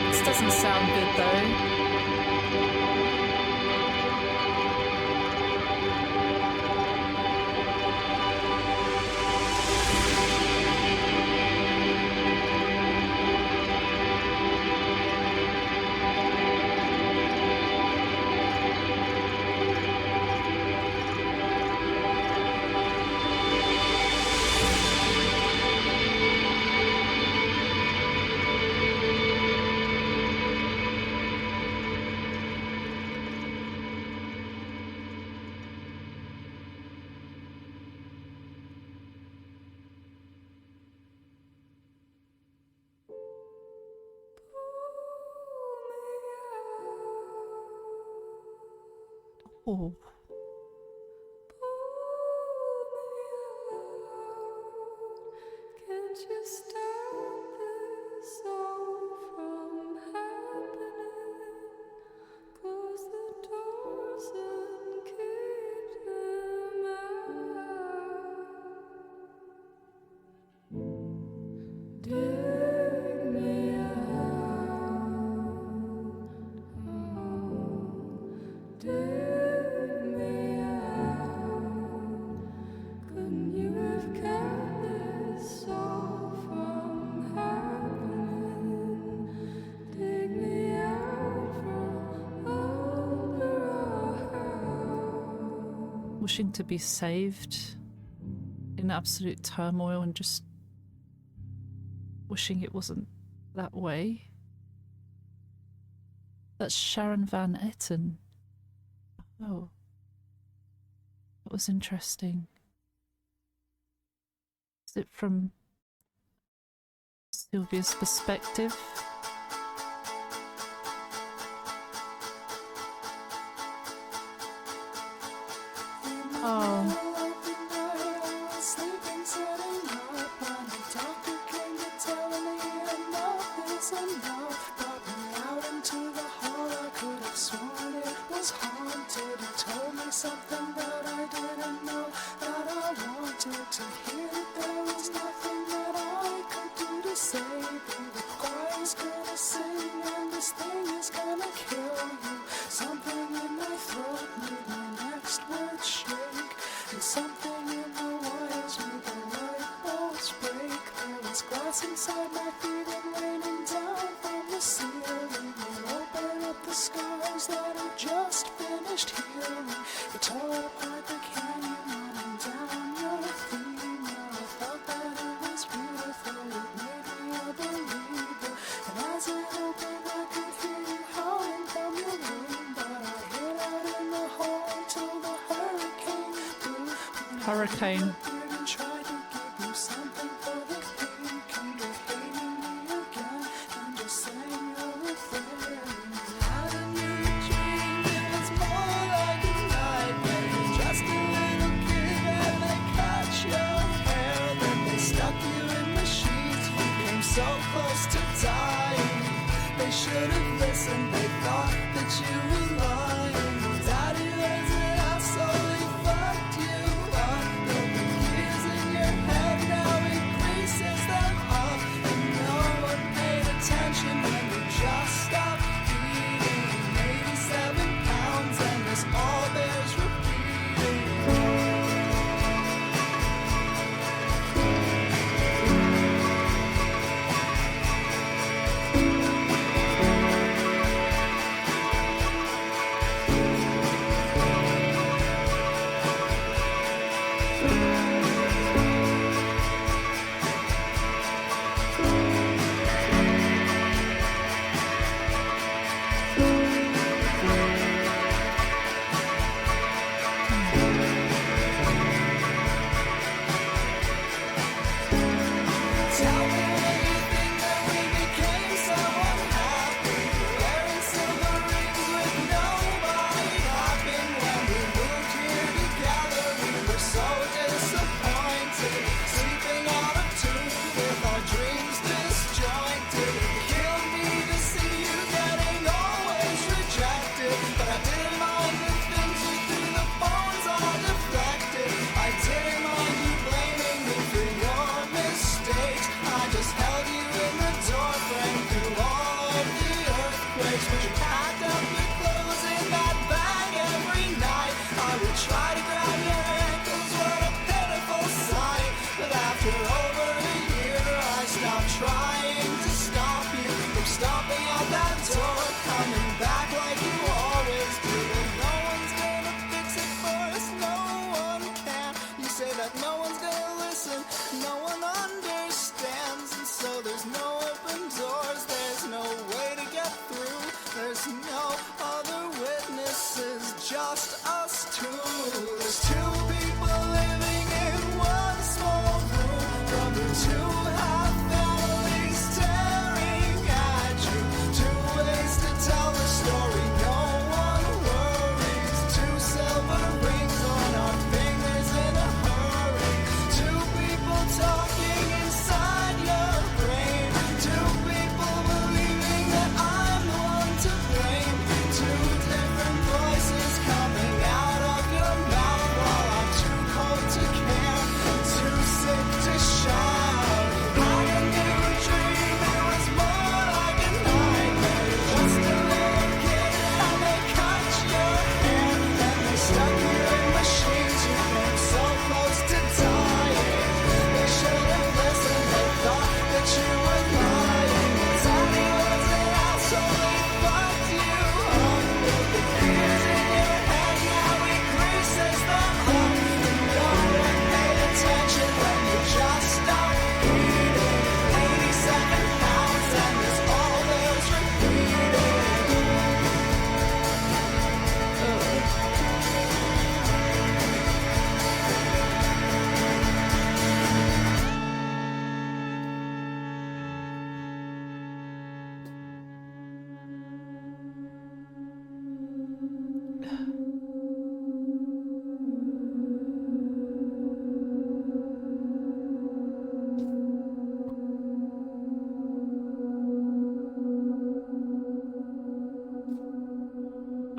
This doesn't sound good though. Oh. Can't you stop this all from happening? Close the doors and keep them out. Dig me out. Oh, dig me out. Couldn't you have kept this all from happening? Dig me out from under our house. Wishing to be saved in absolute turmoil and just wishing it wasn't that way. That's Sharon Van Etten. Oh, that was interesting. Is it from Sylvia's perspective? Oh. Something that I didn't know that I wanted to hear. There was nothing that I could do to save you. The choir's gonna sing and this thing is ice inside my feet and raining down from the ceiling. You open up the scars that I just finished healing. You tore apart the canyon running down your feet. I thought that it was beautiful, it made me a believer. And as it opened, I could hear you howling from your room. But I hid out in the hall until the hurricane blew. Hurricane. And tried to give you something for the pain. Came to hating me again and just sang your refrain. Had a new dream, it was more like a nightmare. You're just a little kid and they cut your hair. Then they stuck you in the sheets. You came so close to dying. They should have listened, they thought that you were lying. Daddy was an asshole, he fucked you up. Broke the gears in your head, now he greases them up. And no one paid attention when you just stopped eating. 87 pounds and this all bears repeating. Tell me when you think that we became so unhappy. Wearing silver rings with nobody clapping. When we moved here together, we were so disappointed. Sleeping on a tube with our dreams disjointed. It killed me to see you getting always rejected. But I didn't mind the things you threw, the bones all deflected. I didn't mind you blaming me for your mistakes. I just held you in the doorframe through all of the earthquakes. But you packed up your clothes in that bag every night. I would try to grab your ankles, what a pitiful sight. But after over a year, I stopped trying to stop you from stomping out that door, coming back like you always do. And no one's gonna fix it for us, no one can. You say that no one's gonna listen, no one understands. And so there's no open doors, there's no way to get through. There's no other witnesses, just us two. There's two people living in one small room. From the two half families staring at you. Two ways to tell the story, no one worries. Two silver rings on our fingers in a hurry. Two people talking inside your brain. Two people believing that I'm the one to blame. Two different voices coming out of your mouth while I'm too cold to care, too sick to shout. Had a new dream, it was more like a nightmare. Just a little kid and they cut your hair. Then they stuck you in machines, you came so close to dying. They should have listened, they thought that you were lying. Daddy was an asshole, he fucked you up. Broke the gears in your head, now he greases them up. And no one paid attention when you just stopped eating. 87 pounds and this all bears repeating.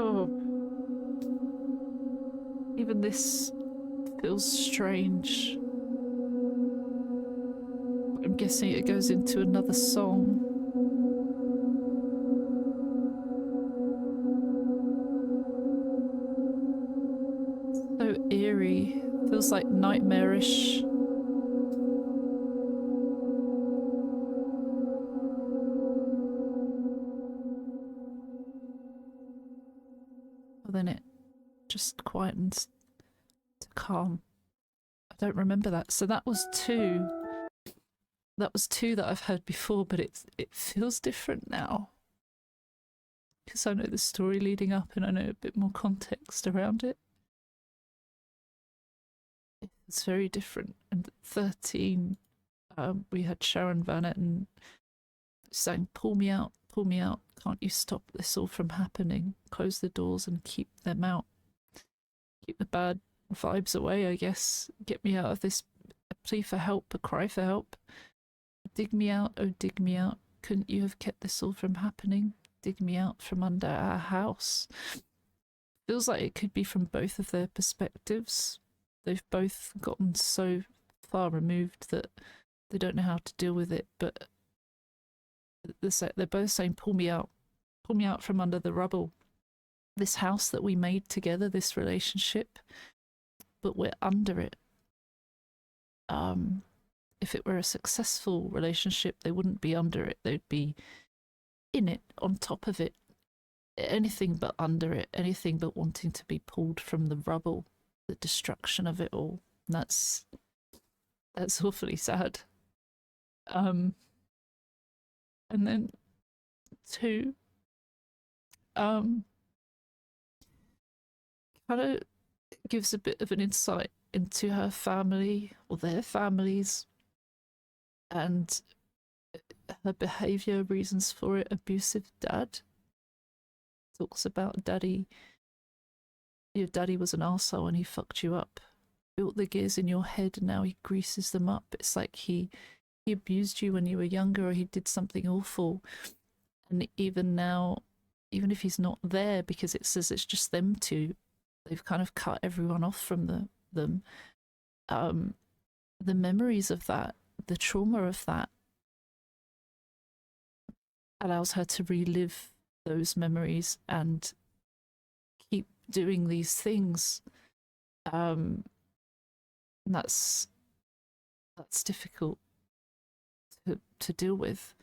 Oh. Even this feels strange. I'm guessing it goes into another song. So eerie. Feels like nightmarish. then it just quietened to calm. I don't remember that. So that was two. That was two that I've heard before, but it feels different now because I know the story leading up and I know a bit more context around it. It's very different. And at 13, we had Sharon Van Etten saying, pull me out, can't you stop this all from happening? Close the doors and keep them out. Keep the bad vibes away, I guess. Get me out of this. A plea for help, a cry for help. Dig me out, oh dig me out. Couldn't you have kept this all from happening? Dig me out from under our house. Feels like it could be from both of their perspectives. They've both gotten so far removed that they don't know how to deal with it, but they're both saying, pull me out from under the rubble. This house that we made together, this relationship, but we're under it. If it were a successful relationship, they wouldn't be under it. They'd be in it, on top of it, anything but under it, anything but wanting to be pulled from the rubble, the destruction of it all. And that's awfully sad. And then 2, kind of gives a bit of an insight into her family or their families and her behavior, reasons for it. Abusive dad. Talks about daddy. Your daddy was an arsehole and he fucked you up. Built the gears in your head and now he greases them up. It's like he abused you when you were younger, or he did something awful. And even now, even if he's not there, because it says it's just them two, they've kind of cut everyone off from them. The memories of that, the trauma of that, allows her to relive those memories and keep doing these things. And that's difficult to deal with.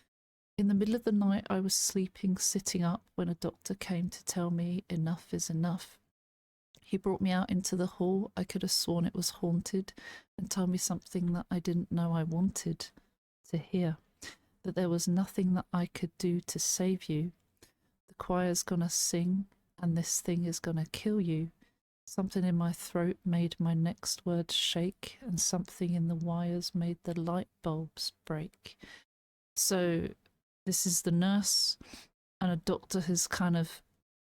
In the middle of the night, I was sleeping, sitting up, when a doctor came to tell me enough is enough. He brought me out into the hall. I could have sworn it was haunted, and told me something that I didn't know I wanted to hear, that there was nothing that I could do to save you. The choir's gonna sing, and this thing is gonna kill you. Something in my throat made my next word shake, and something in the wires made the light bulbs break. So this is the nurse, and a doctor has kind of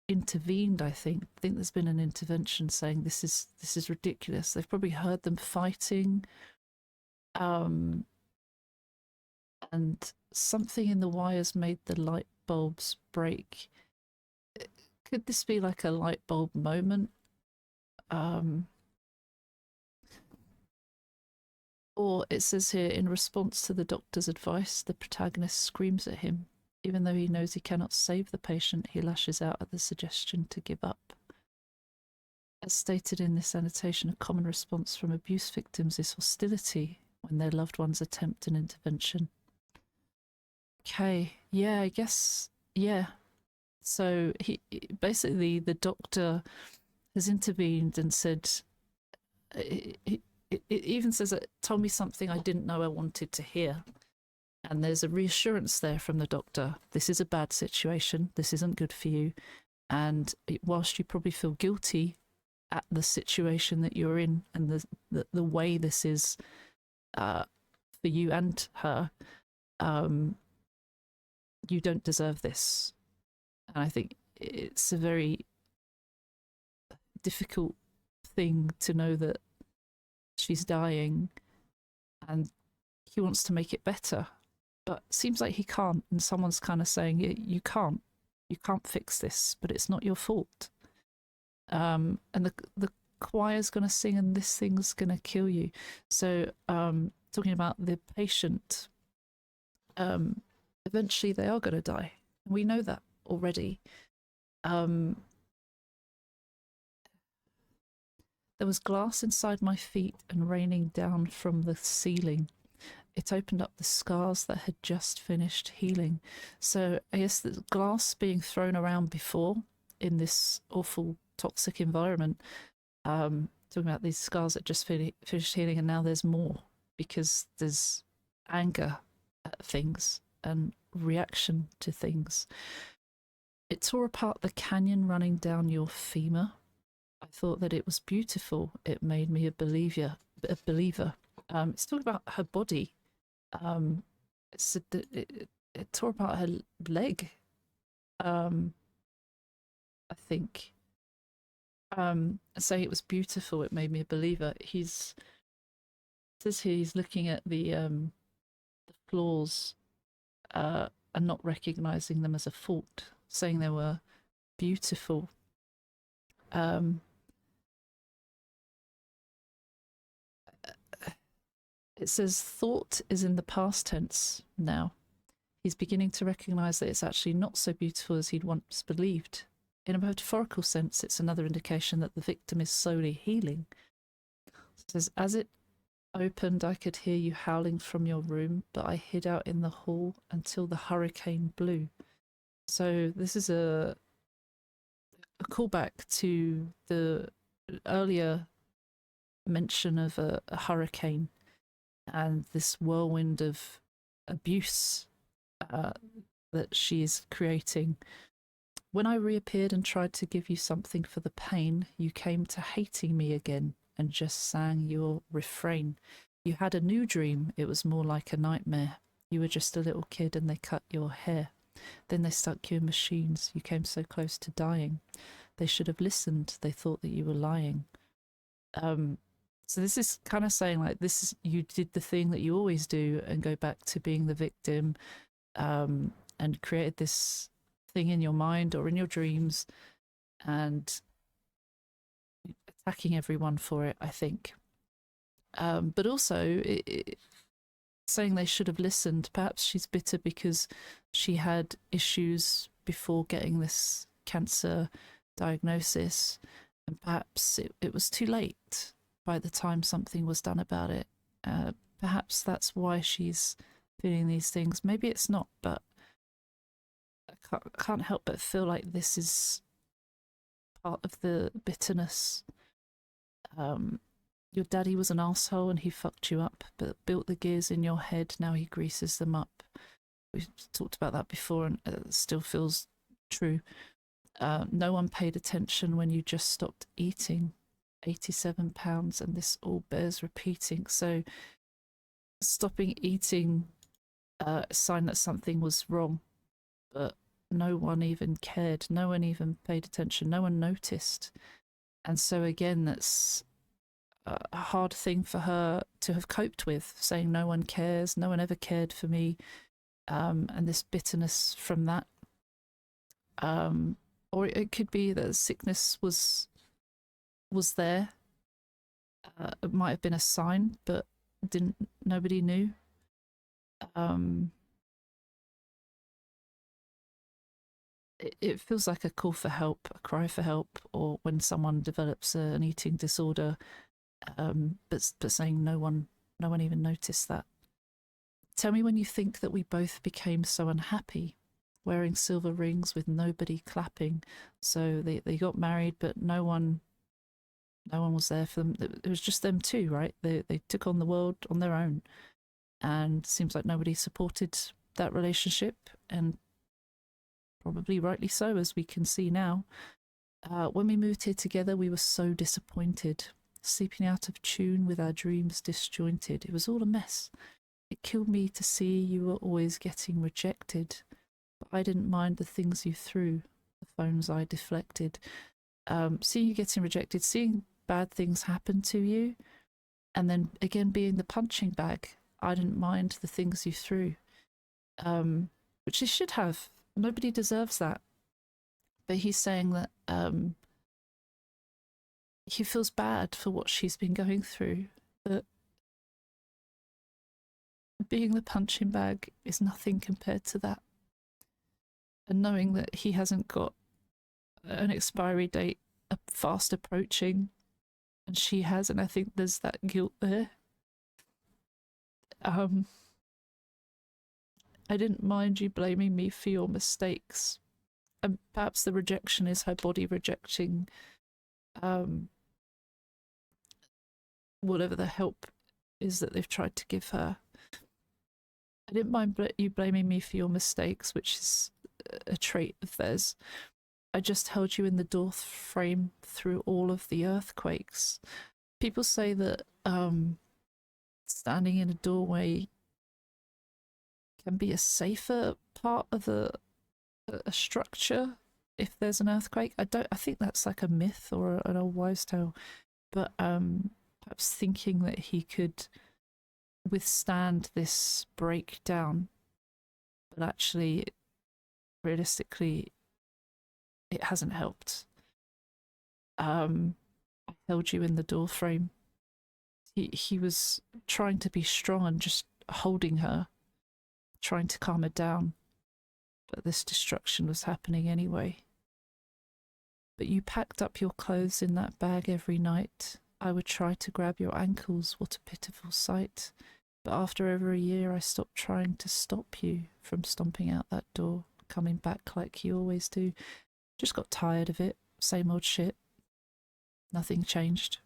intervened. I think there's been an intervention saying this is ridiculous. They've probably heard them fighting, and something in the wires made the light bulbs break. Could this be like a light bulb moment? Or it says here, in response to the doctor's advice, the protagonist screams at him. Even though he knows he cannot save the patient, he lashes out at the suggestion to give up. As stated in this annotation, a common response from abuse victims is hostility when their loved ones attempt an intervention. Okay, yeah, I guess, yeah. So he basically, the doctor has intervened and said, it even says it told me something I didn't know I wanted to hear. And there's a reassurance there from the doctor. This is a bad situation. This isn't good for you. And whilst you probably feel guilty at the situation that you're in and the way this is for you and her, you don't deserve this. And I think it's a very difficult thing to know that she's dying and he wants to make it better, but it seems like he can't, and someone's kind of saying you can't fix this, but it's not your fault. And the choir's going to sing and this thing's going to kill you. So talking about the patient, eventually they are going to die. We know that already. There was glass inside my feet and raining down from the ceiling. It opened up the scars that had just finished healing. So I guess the glass being thrown around before in this awful toxic environment. Talking about these scars that just finished healing, and now there's more because there's anger at things and reaction to things. It tore apart the canyon running down your femur. I thought that it was beautiful. It made me a believer. It's talking about her body. It tore apart her leg. I think. Saying it was beautiful, it made me a believer. It says here he's looking at the flaws and not recognizing them as a fault, saying they were beautiful. It says thought is in the past tense now. He's beginning to recognize that it's actually not so beautiful as he'd once believed. In a metaphorical sense, it's another indication that the victim is slowly healing. It says, as it opened, I could hear you howling from your room, but I hid out in the hall until the hurricane blew. So this is a callback to the earlier mention of a hurricane and this whirlwind of abuse that she is creating. When I reappeared and tried to give you something for the pain, you came to hating me again and just sang your refrain. You had a new dream. It was more like a nightmare. You were just a little kid and they cut your hair. Then they stuck you in machines. You came so close to dying. They should have listened. They thought that you were lying. So this is kind of saying like you did the thing that you always do and go back to being the victim, and created this thing in your mind or in your dreams and attacking everyone for it, I think. But also saying they should have listened. Perhaps she's bitter because she had issues before getting this cancer diagnosis, and perhaps it was too late by the time something was done about it. Perhaps that's why she's feeling these things. Maybe it's not, but I can't help but feel like this is part of the bitterness. Your daddy was an asshole and he fucked you up, but built the gears in your head. Now he greases them up. We've talked about that before, and it still feels true. No one paid attention when you just stopped eating. 87 pounds, and this all bears repeating. So stopping eating, a sign that something was wrong, but no one even cared. No one even paid attention. No one noticed. And so again, that's a hard thing for her to have coped with, saying no one cares, no one ever cared for me, and this bitterness from that. Or it could be that sickness was there. It might have been a sign, but nobody knew. It feels like a call for help, a cry for help, or when someone develops an eating disorder, but saying no one even noticed that. Tell me when you think that we both became so unhappy, wearing silver rings with nobody clapping. So they got married, but no one was there for them. It was just them two, right? They took on the world on their own, and it seems like nobody supported that relationship, and probably rightly so, as we can see now. When we moved here together, we were so disappointed, sleeping out of tune with our dreams disjointed. It was all a mess. It killed me to see you were always getting rejected, but I didn't mind the things you threw, the phones I deflected. Seeing you getting rejected, seeing bad things happen to you, and then again being the punching bag. I didn't mind the things you threw, which he should have. Nobody deserves that. But he's saying that he feels bad for what she's been going through, that being the punching bag is nothing compared to that. And knowing that he hasn't got an expiry date fast approaching, and she has, and I think there's that guilt there. I didn't mind you blaming me for your mistakes. And perhaps the rejection is her body rejecting um, whatever the help is that they've tried to give her. I didn't mind you blaming me for your mistakes, which is a trait of theirs. I just held you in the door frame through all of the earthquakes. People say that standing in a doorway can be a safer part of a structure if there's an earthquake. I think that's like a myth or an old wives' tale. But perhaps thinking that he could withstand this breakdown, but actually, realistically, it hasn't helped. I held you in the door frame. He was trying to be strong and just holding her, trying to calm her down, but this destruction was happening anyway. But you packed up your clothes in that bag every night. I would try to grab your ankles. What a pitiful sight. But after over a year, I stopped trying to stop you from stomping out that door, coming back like you always do. Just got tired of it. Same old shit. Nothing changed.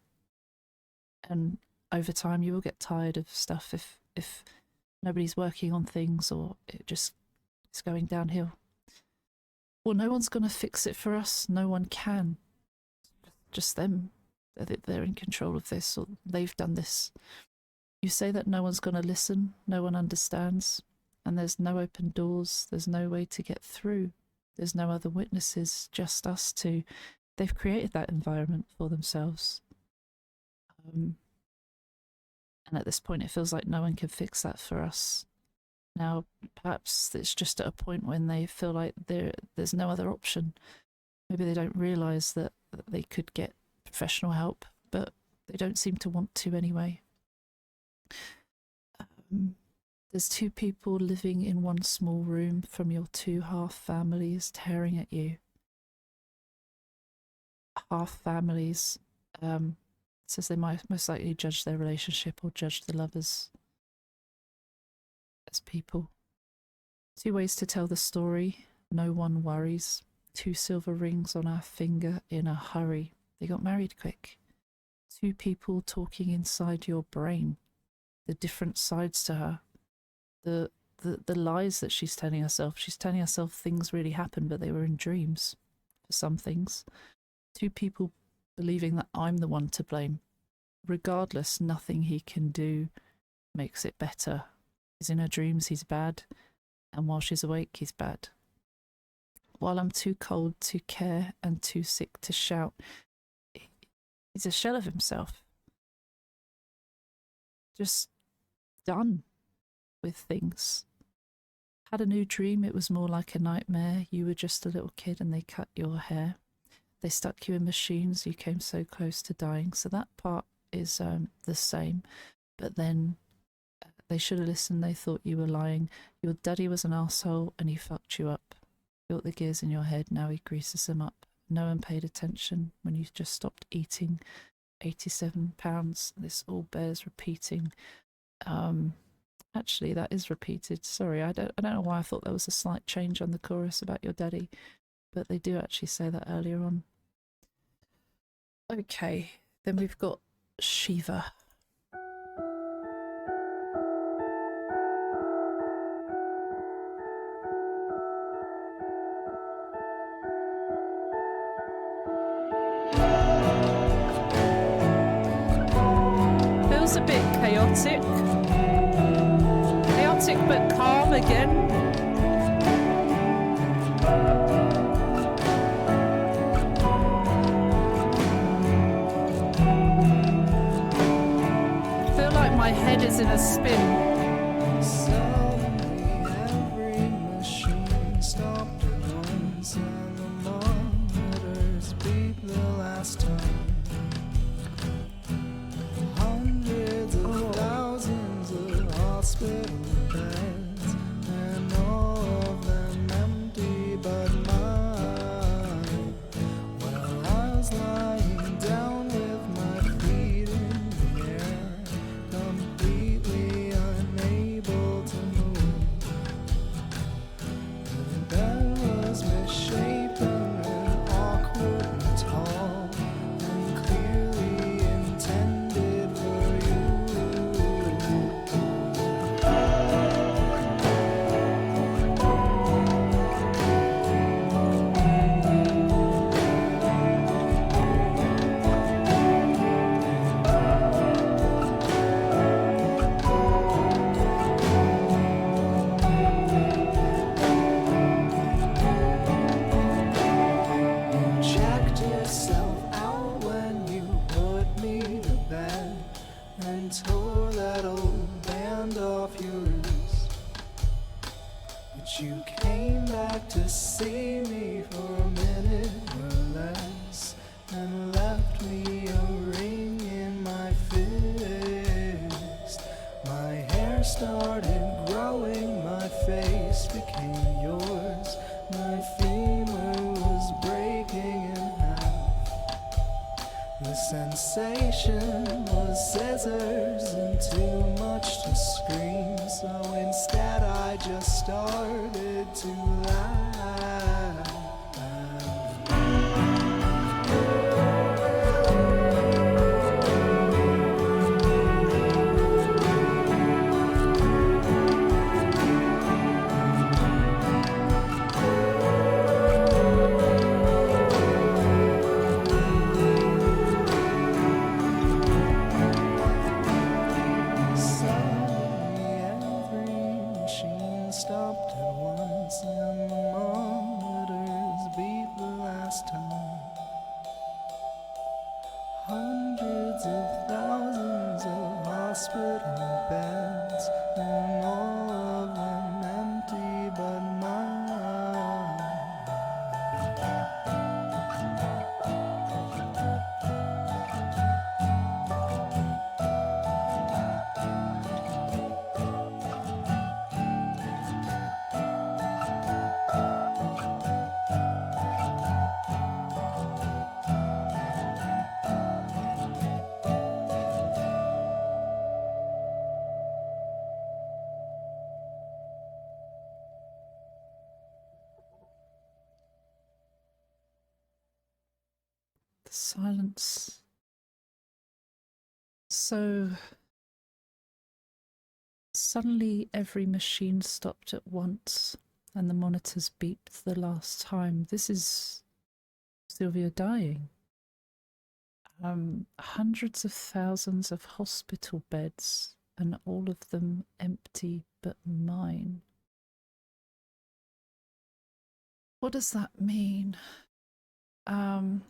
And over time, you will get tired of stuff if nobody's working on things or it just is going downhill. Well, no one's going to fix it for us. No one can. Just them. They're in control of this, or they've done this. You say that no one's going to listen, no one understands, and there's no open doors, there's no way to get through. There's no other witnesses, just us two. They've created that environment for themselves. And at this point, it feels like no one can fix that for us. Now, perhaps it's just at a point when they feel like there's no other option. Maybe they don't realise that they could get professional help, but they don't seem to want to anyway. There's two people living in one small room from your two half families tearing at you. Half families. Says they might most likely judge their relationship or judge the lovers as people. Two ways to tell the story. No one worries. 2 silver rings on our finger in a hurry. They got married quick. 2 people talking inside your brain. The different sides to her. The lies that she's telling herself. She's telling herself things really happened, but they were in dreams for some things. 2 people believing that I'm the one to blame. Regardless, nothing he can do makes it better. He's in her dreams, he's bad. And while she's awake, he's bad. While I'm too cold to care and too sick to shout, he's a shell of himself. Just done with things. Had a new dream, it was more like a nightmare. You were just a little kid and they cut your hair. They stuck you in machines, you came so close to dying. So that part is the same. But then they should have listened, they thought you were lying. Your daddy was an arsehole and he fucked you up. Built the gears in your head, now he greases them up. No one paid attention when you just stopped eating. 87 pounds, this all bears repeating. Actually, that is repeated. Sorry, I don't know why I thought there was a slight change on the chorus about your daddy, but they do actually say that earlier on. Okay, then we've got Shiva. Feels a bit chaotic. Chaotic but calm again. I feel like my head is in a spin. Suddenly every machine stopped at once and the monitors beat the last time. Hundreds of thousands of hospital beds and all of them empty but mine. Well, I was lying down with my feet in the air, completely unaware. But you came back to see me for a minute or less, and left me a ring in my fist. My hair started growing, my face became yours. My femur was breaking in half. The sensation was scissors and too much to scream, so instead I just started to laugh. Suddenly every machine stopped at once, and the monitors beat the last time. Hundreds of thousands of hospital beds, and all of them empty but mine. The silence. So suddenly every machine stopped at once and the monitors beeped the last time. This is Sylvia dying. Hundreds of thousands of hospital beds, and all of them empty but mine. What does that mean? His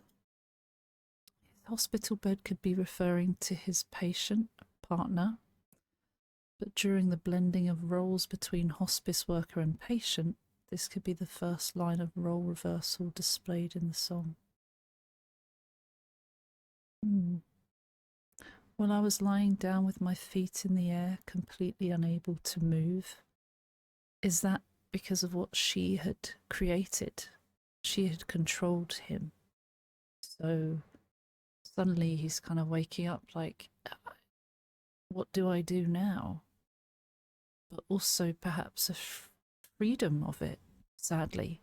hospital bed could be referring to his patient partner, but during the blending of roles between hospice worker and patient, this could be the first line of role reversal displayed in the song. While I was lying down with my feet in the air, completely unable to move. Is that because of what she had created? She had controlled him. So suddenly he's kind of waking up like, what do I do now? But also perhaps a freedom of it, sadly.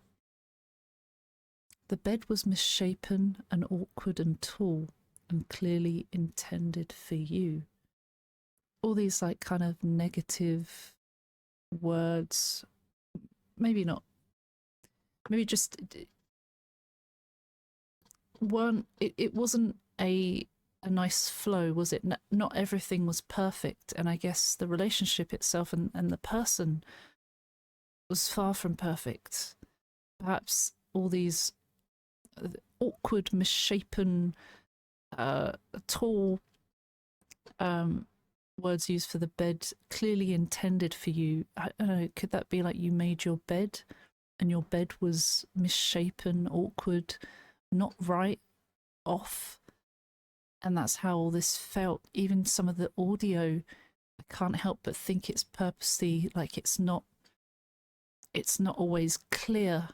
The bed was misshapen and awkward and tall and clearly intended for you. All these like kind of negative words, maybe not, maybe just weren't, it wasn't a nice flow, was it? Not everything was perfect, and I guess the relationship itself and the person was far from perfect. Perhaps all these awkward, misshapen, tall words used for the bed, clearly intended for you. I don't know, could that be like you made your bed and your bed was misshapen, awkward, not right, off? And that's how all this felt. Even some of the audio, I can't help but think it's purposely like it's not always clear,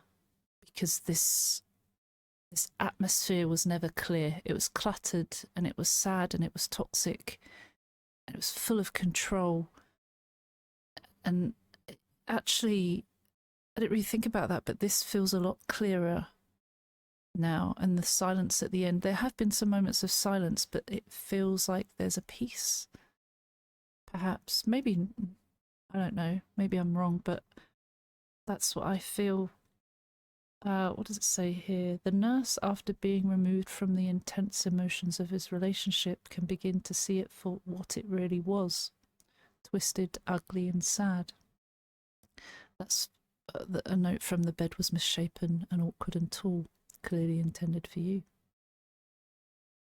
because this atmosphere was never clear. It was cluttered and it was sad and it was toxic and it was full of control. And actually, I didn't really think about that, but this feels a lot clearer now. And the silence at the end, there have been some moments of silence, but it feels like there's a peace. Perhaps, maybe, I don't know, maybe I'm wrong, but that's what I feel. What does it say here? The nurse, after being removed from the intense emotions of his relationship, can begin to see it for what it really was: twisted, ugly, and sad. That's a note from the bed was misshapen and awkward and tall, clearly intended for you.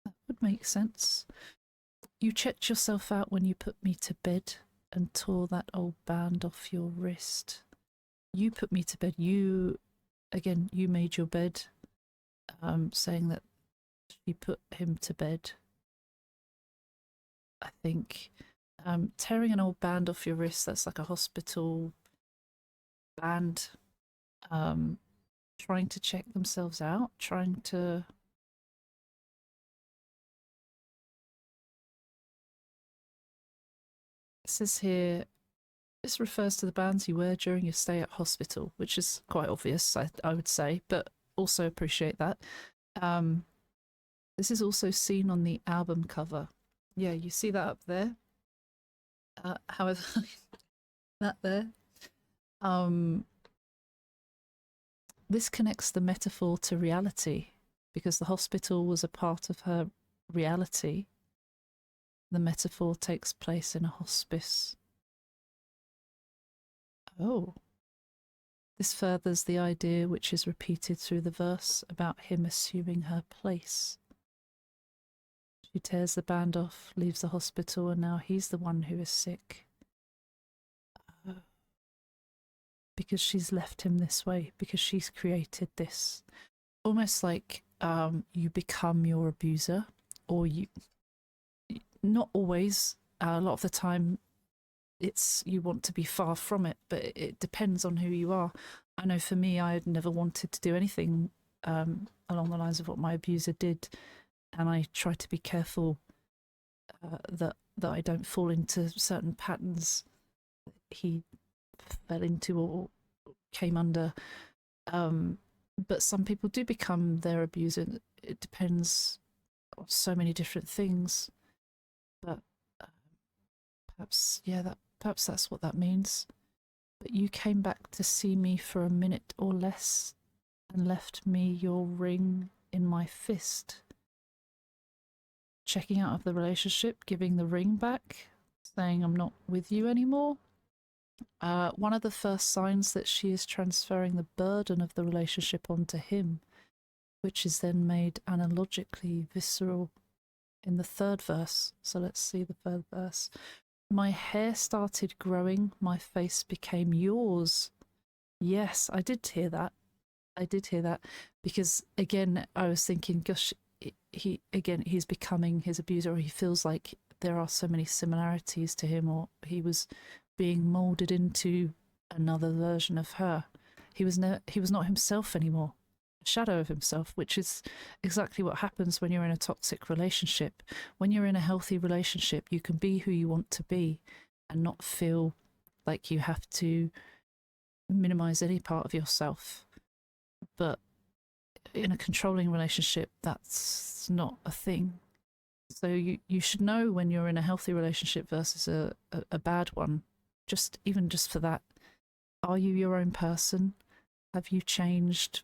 That would make sense. You checked yourself out when you put me to bed and tore that old band off your wrist. you put me to bed. You, again, you made your bed, saying that she put him to bed. I think tearing an old band off your wrist, that's like a hospital band, trying to check themselves out, trying to... It says here, this refers to the bands you wear during your stay at hospital, which is quite obvious, I would say, but also appreciate that. This is also seen on the album cover. Yeah, you see that up there? However, that there. This connects the metaphor to reality, because the hospital was a part of her reality. The metaphor takes place in a hospice. Oh. This furthers the idea which is repeated through the verse about him assuming her place. She tears the band off, leaves the hospital, and now he's the one who is sick. Because she's left him this way, because she's created this. Almost like you become your abuser, or you... Not always. A lot of the time, it's you want to be far from it, but it depends on who you are. I know for me, I had never wanted to do anything along the lines of what my abuser did, and I try to be careful that I don't fall into certain patterns he fell into or came under. But some people do become their abuser. It depends on so many different things. But perhaps, yeah, perhaps that's what that means. But you came back to see me for a minute or less and left me your ring in my fist. Checking out of the relationship, giving the ring back, saying I'm not with you anymore. One of the first signs that she is transferring the burden of the relationship onto him, which is then made analogically visceral in the third verse. So let's see the third verse. My hair started growing, my face became yours. Yes, I did hear that. I did hear that, because again, I was thinking, gosh, he's becoming his abuser, or he feels like there are so many similarities to him, or he was being molded into another version of her. He was not himself anymore, a shadow of himself, which is exactly what happens when you're in a toxic relationship. When you're in a healthy relationship, you can be who you want to be and not feel like you have to minimize any part of yourself. But in a controlling relationship, that's not a thing. So you should know when you're in a healthy relationship versus a bad one. Even just for that, are you your own person? Have you changed,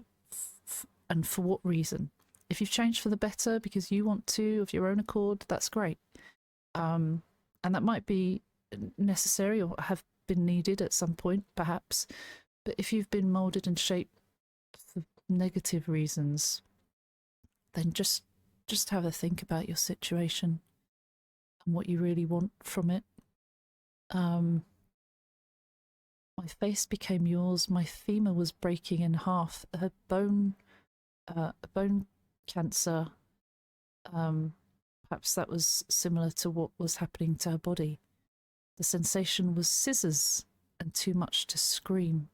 and for what reason? If you've changed for the better because you want to, of your own accord, that's great. And that might be necessary or have been needed at some point, perhaps. But if you've been molded and shaped for negative reasons, then just have a think about your situation and what you really want from it. My face became yours. My femur was breaking in half. Her bone cancer. Perhaps that was similar to what was happening to her body. The sensation was scissors and too much to scream.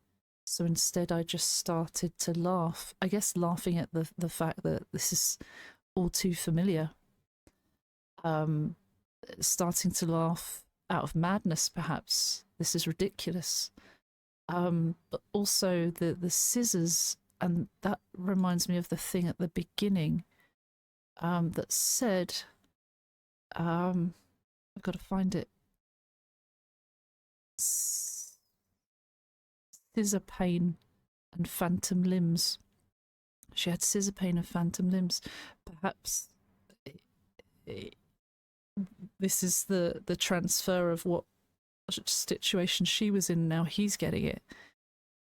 So instead, I just started to laugh. I guess laughing at the fact that this is all too familiar. Starting to laugh out of madness, perhaps. This is ridiculous. But also the scissors, and that reminds me of the thing at the beginning that said, I've got to find it. Scissor pain and phantom limbs. She had scissor pain and phantom limbs. Perhaps this is the transfer of what situation she was in. Now he's getting it.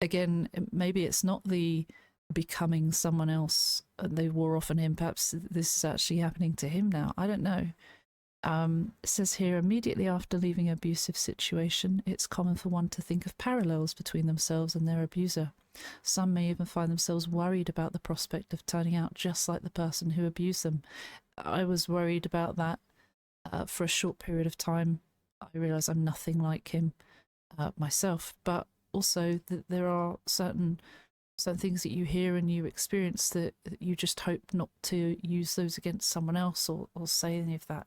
Again, maybe it's not the becoming someone else and they wore off on him. Perhaps this is actually happening to him now. I don't know. It says here, immediately after leaving an abusive situation, it's common for one to think of parallels between themselves and their abuser. Some may even find themselves worried about the prospect of turning out just like the person who abused them. I was worried about that for a short period of time. I realise I'm nothing like him myself, but also that there are certain things that you hear and you experience that you just hope not to use those against someone else or say any of that.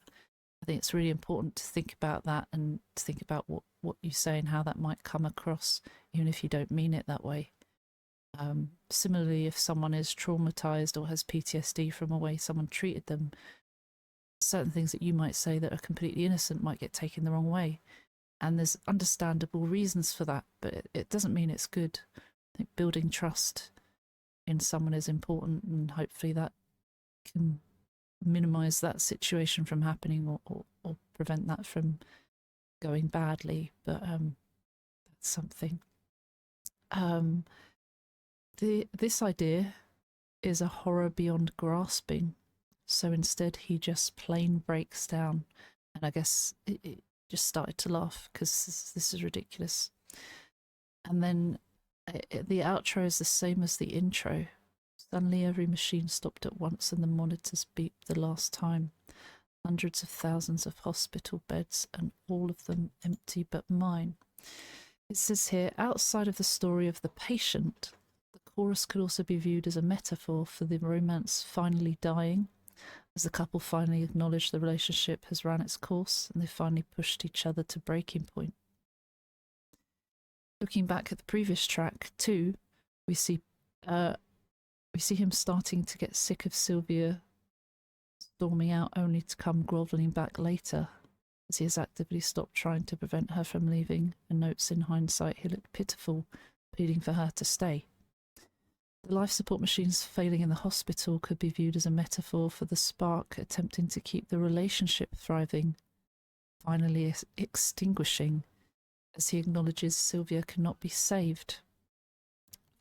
I think it's really important to think about that and to think about what you say and how that might come across, even if you don't mean it that way. Similarly, if someone is traumatized or has PTSD from a way someone treated them, certain things that you might say that are completely innocent might get taken the wrong way. And there's understandable reasons for that, but it doesn't mean it's good. I think building trust in someone is important, and hopefully that can minimize that situation from happening or prevent that from going badly. But that's something. This idea is a horror beyond grasping, so instead he just plain breaks down, and I guess it just started to laugh because this is ridiculous. And then the outro is the same as the intro. Suddenly every machine stopped at once and the monitors beeped the last time. Hundreds of thousands of hospital beds, and all of them empty but mine. It says here, outside of the story of the patient, the chorus could also be viewed as a metaphor for the romance finally dying, as the couple finally acknowledge the relationship has run its course and they finally pushed each other to breaking point. Looking back at the previous track too, we see him starting to get sick of Sylvia storming out, only to come grovelling back later, as he has actively stopped trying to prevent her from leaving, and notes in hindsight he looked pitiful, pleading for her to stay. The life support machines failing in the hospital could be viewed as a metaphor for the spark attempting to keep the relationship thriving, finally extinguishing, as he acknowledges Sylvia cannot be saved.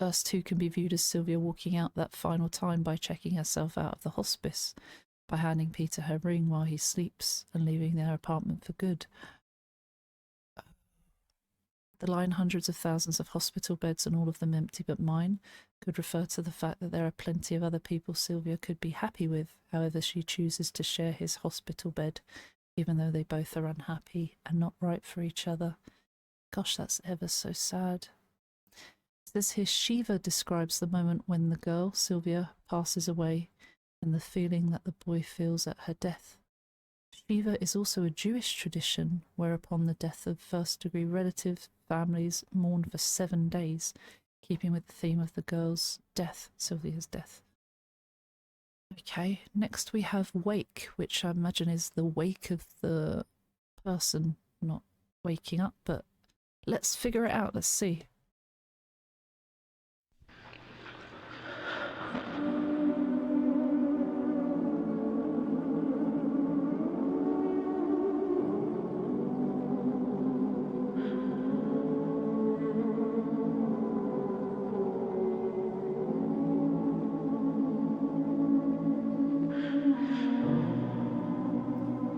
Verse 2 can be viewed as Sylvia walking out that final time by checking herself out of the hospice, by handing Peter her ring while he sleeps and leaving their apartment for good. The line hundreds of thousands of hospital beds and all of them empty but mine could refer to the fact that there are plenty of other people Sylvia could be happy with, however she chooses to share his hospital bed, even though they both are unhappy and not right for each other. Gosh, that's ever so sad. It says here, Shiva describes the moment when the girl, Sylvia, passes away and the feeling that the boy feels at her death. Shiva is also a Jewish tradition where upon the death of first-degree relatives, families mourn for 7 days, keeping with the theme of the girl's death, Sylvia's death. Okay, next we have wake, which I imagine is the wake of the person not waking up, but let's figure it out, let's see.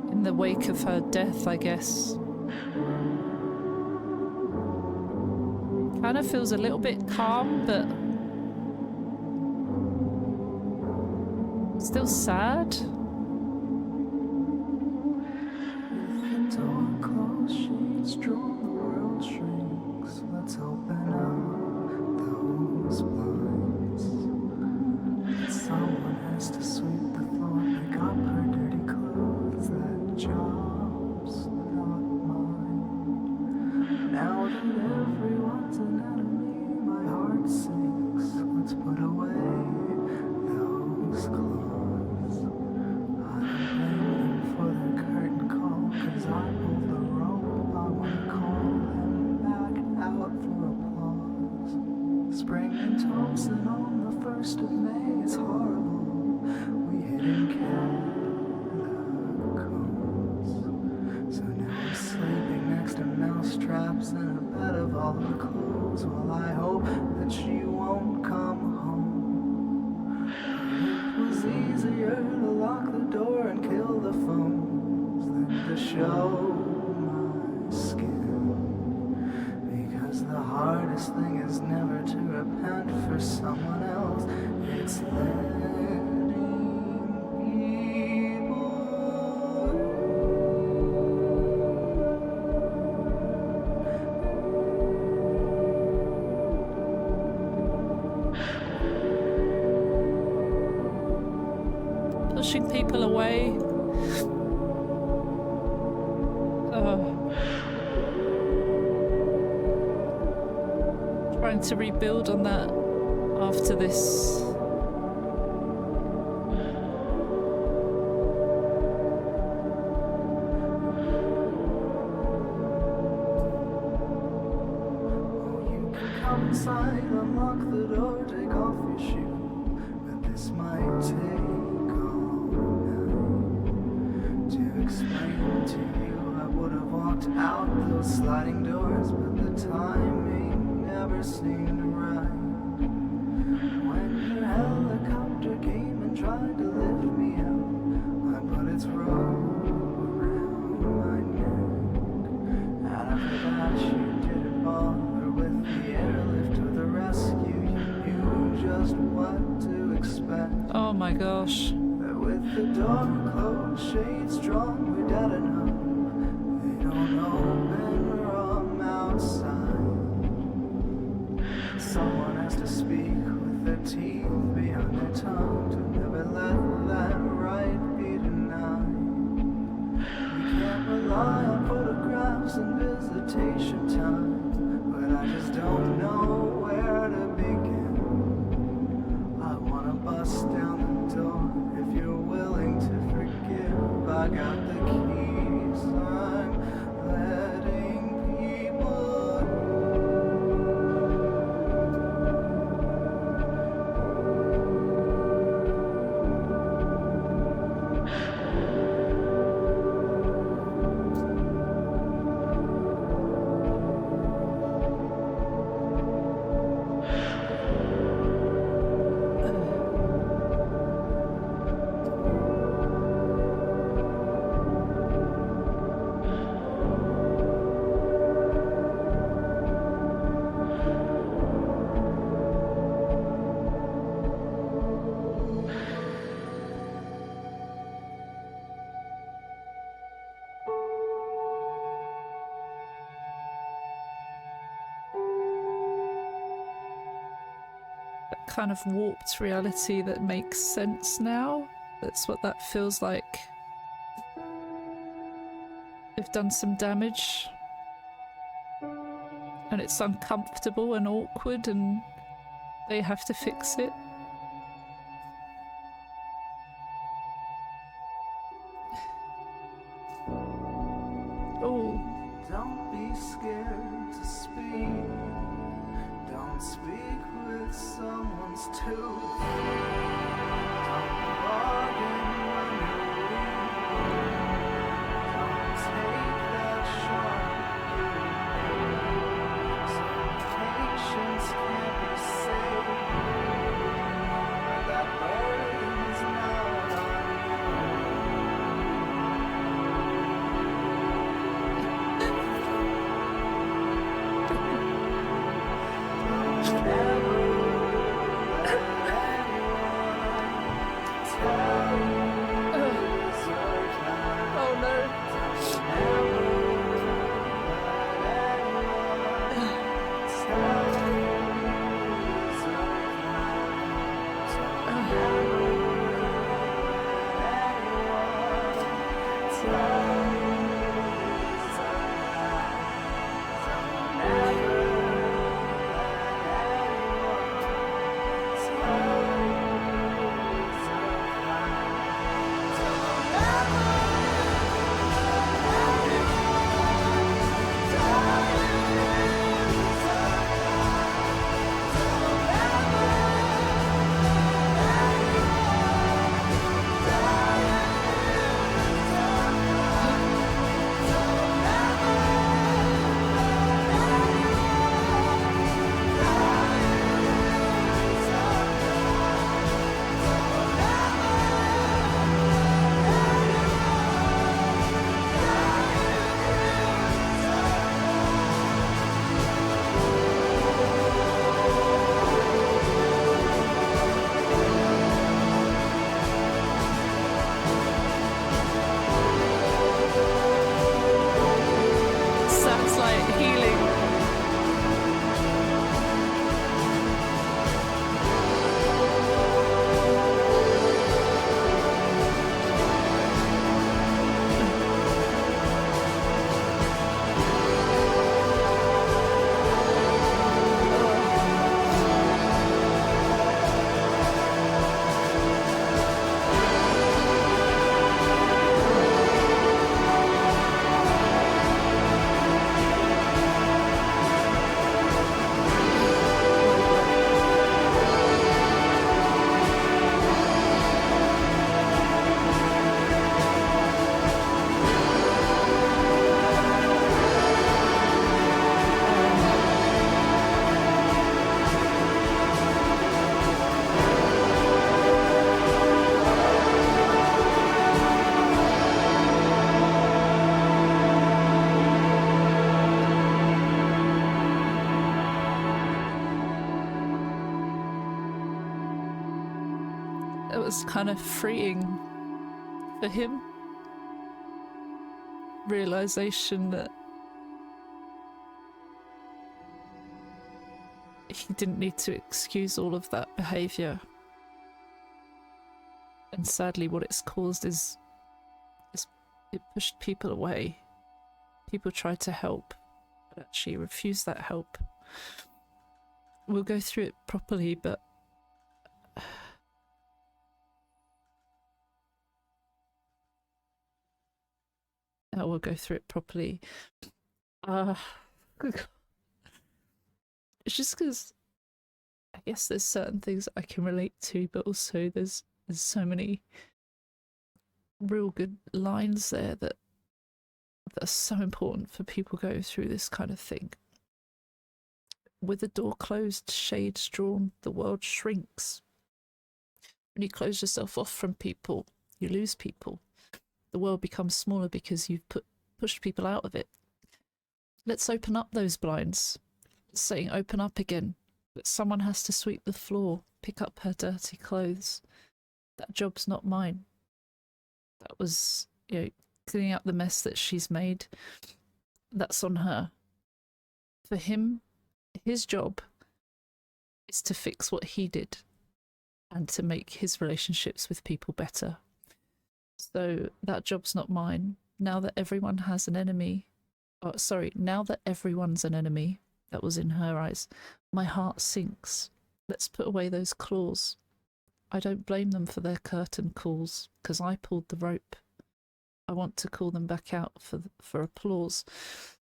In the wake of her death, I guess. Kind of feels a little bit calm, but still sad. Someone has to sweep the floor, pick up her dirty clothes. That job's not mine. Now that everyone's an enemy, my heart sinks. Let's put away those clothes. I don't blame them for their curtain call, 'cause I pulled the rope. I wanna call them back out for applause. Spring in Thompson on the 1st of May, it's horrible. We hid in catacombs. So now I'm sleeping next to mousetraps in a bed of all her clothes, while I hope that she won't come home. It was easier to lock the door and kill the phones than repent for someone else. It's letting people. Pushing people away. Trying to rebuild on that after this. Come inside, unlock the door, take off your shoe. But this might take all night to explain to you. I would have walked out those sliding doors, but the timing never seemed right. When your helicopter came and tried to lift me out, I put its rope around my neck. And after that you didn't bother with the airlift or the rescue. You knew just what to expect. Oh my gosh. That with the door closed, shades drawn, we're dead enough. They don't open or I'm outside. Someone has to speak with their teeth behind their tongue to never let that right be denied. We can't rely on photographs and visitation time, but I just don't know where to begin. I wanna bust down the door if you're willing to forgive. I got the keys, I'm letting people. Kind of warped reality that makes sense now. That's what that feels like. They've done some damage and it's uncomfortable and awkward and they have to fix it. Oh. Don't be scared to speak. Don't speak with someone's tooth. Don't bargain when you're weak. Don't take that shot you made. Some patience can't be saved. But that burden's not on you. it was kind of freeing for him. Realization that he didn't need to excuse all of that behaviour. And sadly what it's caused is it pushed people away. People tried to help, but actually refused that help. We'll go through it properly, but we'll go through it properly. It's just because I guess there's certain things I can relate to, but also there's so many real good lines there that are so important for people going through this kind of thing. With the door closed, shades drawn, the world shrinks. When you close yourself off from people, you lose people. The world becomes smaller because you've pushed people out of it. Let's open up those blinds. It's saying open up again, but someone has to sweep the floor, pick up her dirty clothes. That job's not mine. That was, cleaning up the mess that she's made. That's on her. For him, his job is to fix what he did and to make his relationships with people better. So that job's not mine. Now that everyone has an enemy, now that everyone's an enemy, that was in her eyes, my heart sinks. Let's put away those claws. I don't blame them for their curtain calls, because I pulled the rope. I want to call them back out for applause.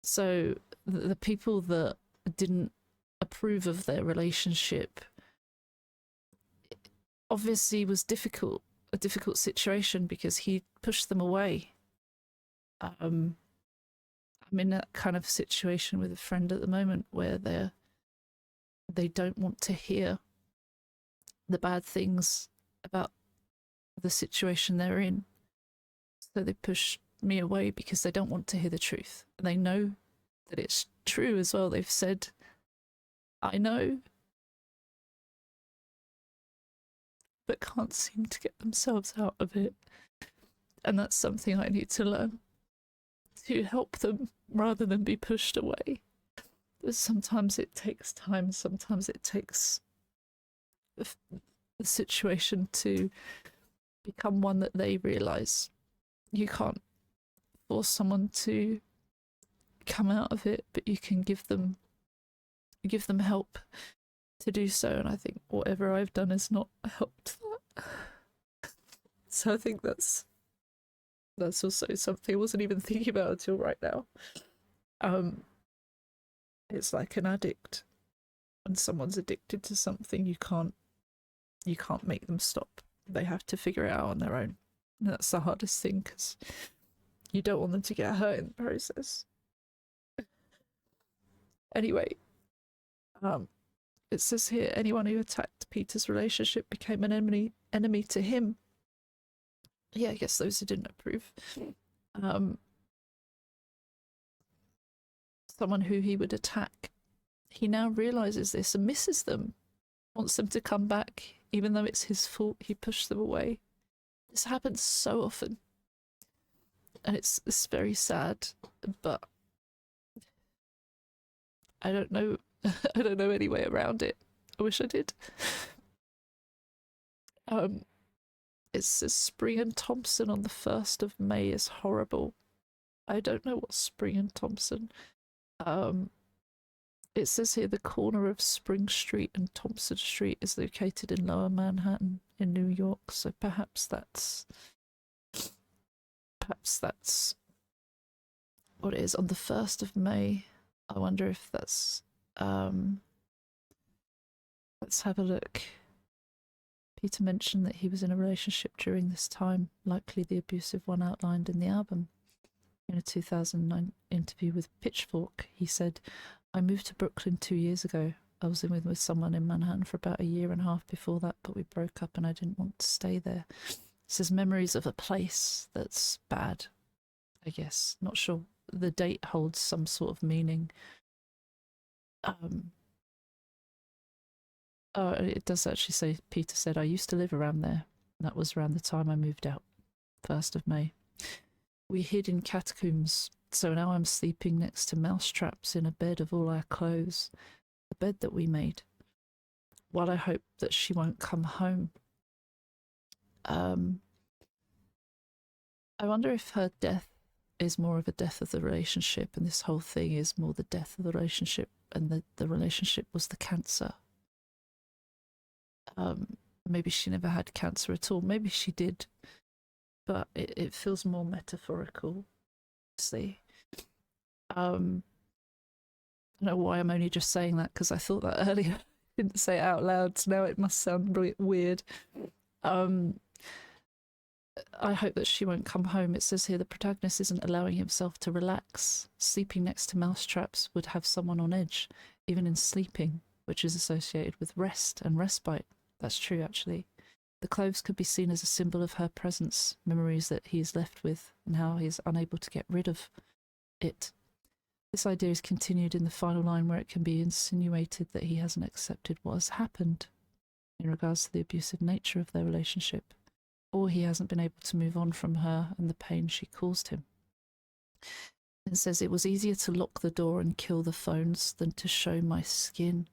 So the people that didn't approve of their relationship, obviously was a difficult situation because he pushed them away. I'm in that kind of situation with a friend at the moment where they don't want to hear the bad things about the situation they're in. So they push me away because they don't want to hear the truth. And they know that it's true as well. They've said, I know, but can't seem to get themselves out of it. And that's something I need to learn, to help them rather than be pushed away. Sometimes it takes time, sometimes it takes the situation to become one that they realise. You can't force someone to come out of it, but you can give them help to do so, and I think whatever I've done has not helped that. So I think that's also something I wasn't even thinking about until right now. It's like an addict. When someone's addicted to something, you can't make them stop. They have to figure it out on their own. And that's the hardest thing, because you don't want them to get hurt in the process. Anyway, it says here, anyone who attacked Peter's relationship became an enemy to him. Yeah, I guess those who didn't approve. Someone who he would attack. He now realises this and misses them. Wants them to come back, even though it's his fault he pushed them away. This happens so often. And it's very sad, but I don't know I don't know any way around it. I wish I did. It says Spring and Thompson on the 1st of May is horrible. I don't know what Spring and Thompson. It says here the corner of Spring Street and Thompson Street is located in Lower Manhattan in New York, so perhaps that's what it is. On the 1st of May, I wonder if that's let's have a look. Peter mentioned that he was in a relationship during this time, likely the abusive one outlined in the album. In a 2009 interview with Pitchfork, he said, I moved to Brooklyn 2 years ago. I was with someone in Manhattan for about a year and a half before that, but we broke up and I didn't want to stay there. It says memories of a place that's bad, I guess. Not sure. The date holds some sort of meaning. Oh, it does actually say, Peter said, I used to live around there. That was around the time I moved out, 1st of May. We hid in catacombs, so now I'm sleeping next to mousetraps in a bed of all our clothes, the bed that we made, while I hope that she won't come home. I wonder if her death is more of a death of the relationship, and this whole thing is more the death of the relationship, and the relationship was the cancer. Maybe she never had cancer at all. Maybe she did, but it feels more metaphorical, obviously. I don't know why I'm only just saying that, because I thought that earlier. I didn't say it out loud, so now it must sound really weird. I hope that she won't come home. It says here the protagonist isn't allowing himself to relax. Sleeping next to mousetraps would have someone on edge, even in sleeping, which is associated with rest and respite. That's true, actually. The clothes could be seen as a symbol of her presence, memories that he is left with, and how he is unable to get rid of it. This idea is continued in the final line, where it can be insinuated that he hasn't accepted what has happened in regards to the abusive nature of their relationship, or he hasn't been able to move on from her and the pain she caused him. It says, it was easier to lock the door and kill the phones than to show my skin.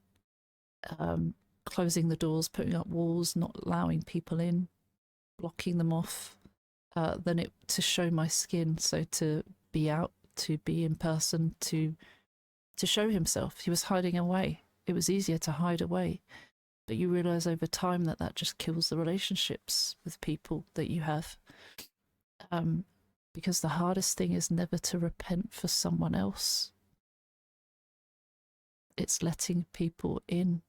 Closing the doors, putting up walls, not allowing people in, blocking them off, than it to show my skin. So to be out, to be in person, to show himself. He was hiding away. It was easier to hide away. But you realise over time that that just kills the relationships with people that you have. Because the hardest thing is never to repent for someone else. It's letting people in.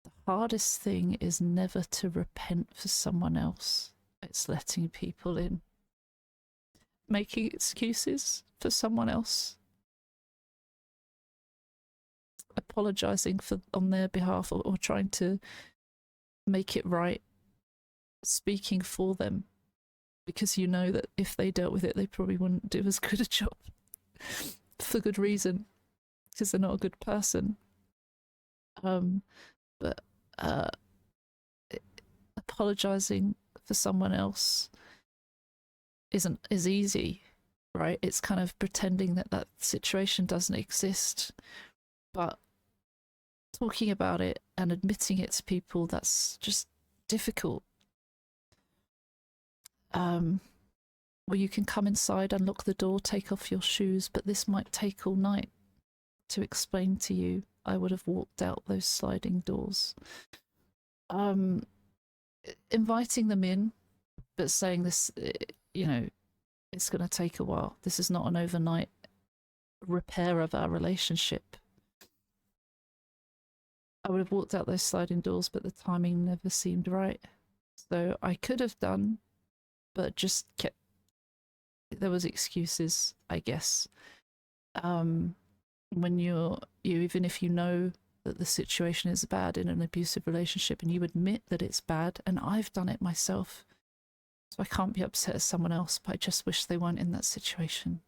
The hardest thing is never to repent for someone else. It's letting people in. Making excuses for someone else. Apologising on their behalf, or trying to make it right. Speaking for them. Because you know that if they dealt with it, they probably wouldn't do as good a job. For good reason. Because they're not a good person. But apologising for someone else isn't as easy, right? It's kind of pretending that that situation doesn't exist. But talking about it and admitting it to people, that's just difficult. Well, you can come inside, unlock the door, take off your shoes, but this might take all night to explain to you. I would have walked out those sliding doors. Inviting them in, but saying this, you know, it's going to take a while. This is not an overnight repair of our relationship. I would have walked out those sliding doors, but the timing never seemed right. So I could have done, but just kept, there was excuses, I guess. When you even if you know that the situation is bad in an abusive relationship and you admit that it's bad, and I've done it myself, so I can't be upset at someone else, but I just wish they weren't in that situation.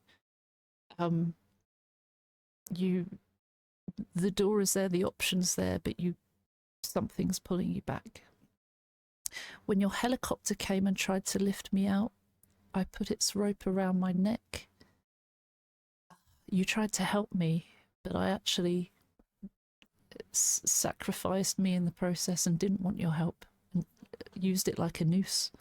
The door is there, the option's there, but something's pulling you back. When your helicopter came and tried to lift me out, I put its rope around my neck. You tried to help me, but I actually sacrificed me in the process and didn't want your help, and used it like a noose.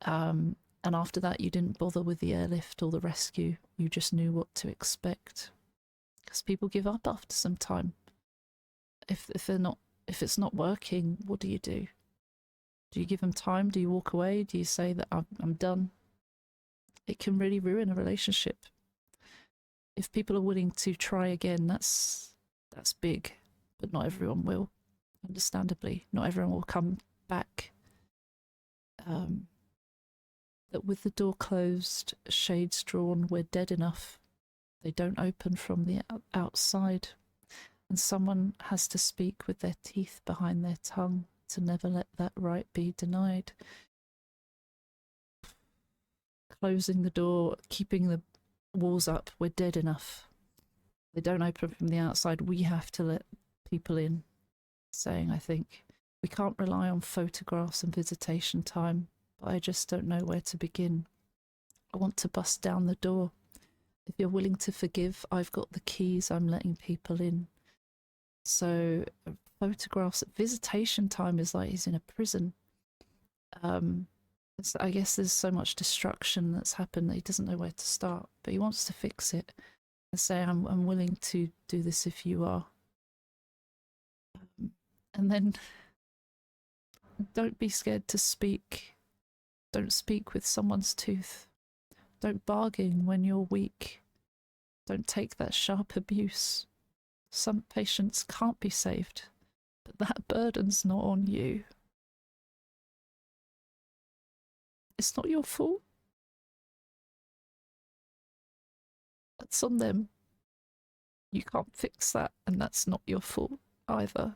And after that, you didn't bother with the airlift or the rescue. You just knew what to expect. Because people give up after some time. If it's not working, what do you do? Do you give them time? Do you walk away? Do you say that I'm done? It can really ruin a relationship. If people are willing to try again, that's big, but not everyone will. Understandably, not everyone will come back. That with the door closed, shades drawn, we're dead enough. They don't open from the outside, and someone has to speak with their teeth behind their tongue to never let that right be denied. Closing the door, keeping the walls up, we're dead enough. They don't open from the outside. We have to let people in. Saying, I think, We can't rely on photographs and visitation time, but I just don't know where to begin. I want to bust down the door. If you're willing to forgive, I've got the keys. I'm letting people in. So photographs, visitation time is like he's in a prison. I guess there's so much destruction that's happened that he doesn't know where to start, but he wants to fix it and say, I'm willing to do this if you are. And then don't be scared to speak. Don't speak with someone's tooth. Don't bargain when you're weak. Don't take that sharp abuse. Some patients can't be saved, but that burden's not on you. It's not your fault. That's on them. You can't fix that, and that's not your fault either.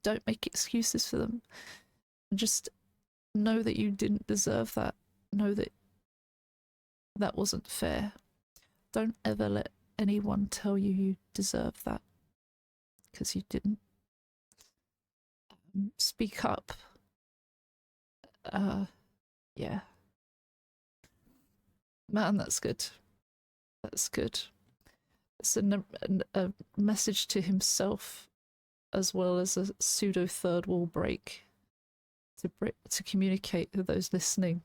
Don't make excuses for them. Just know that you didn't deserve that. Know that that wasn't fair. Don't ever let anyone tell you you deserve that, because you didn't. Speak up. Yeah. Man, that's good. That's good. It's a message to himself, as well as a pseudo third wall break to communicate with those listening.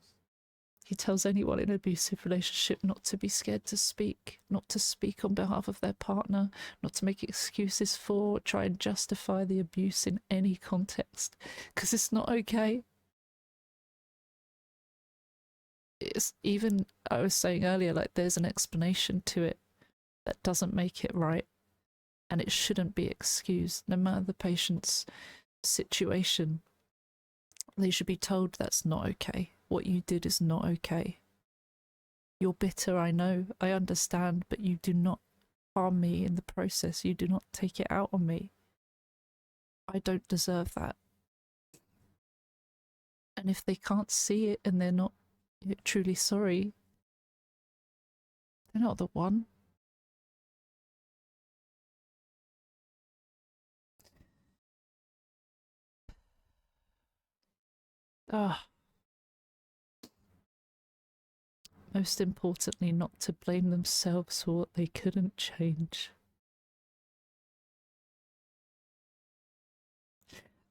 He tells anyone in an abusive relationship not to be scared to speak, not to speak on behalf of their partner, not to make excuses for, try and justify the abuse in any context, because it's not okay. It's even, I was saying earlier, like there's an explanation to it that doesn't make it right, and it shouldn't be excused, no matter the patient's situation. They should be told that's not okay. What you did is not okay. You're bitter, I know, I understand, but you do not harm me in the process. You do not take it out on me. I don't deserve that. And if they can't see it and they're not truly sorry, they're not the one. Most importantly, not to blame themselves for what they couldn't change.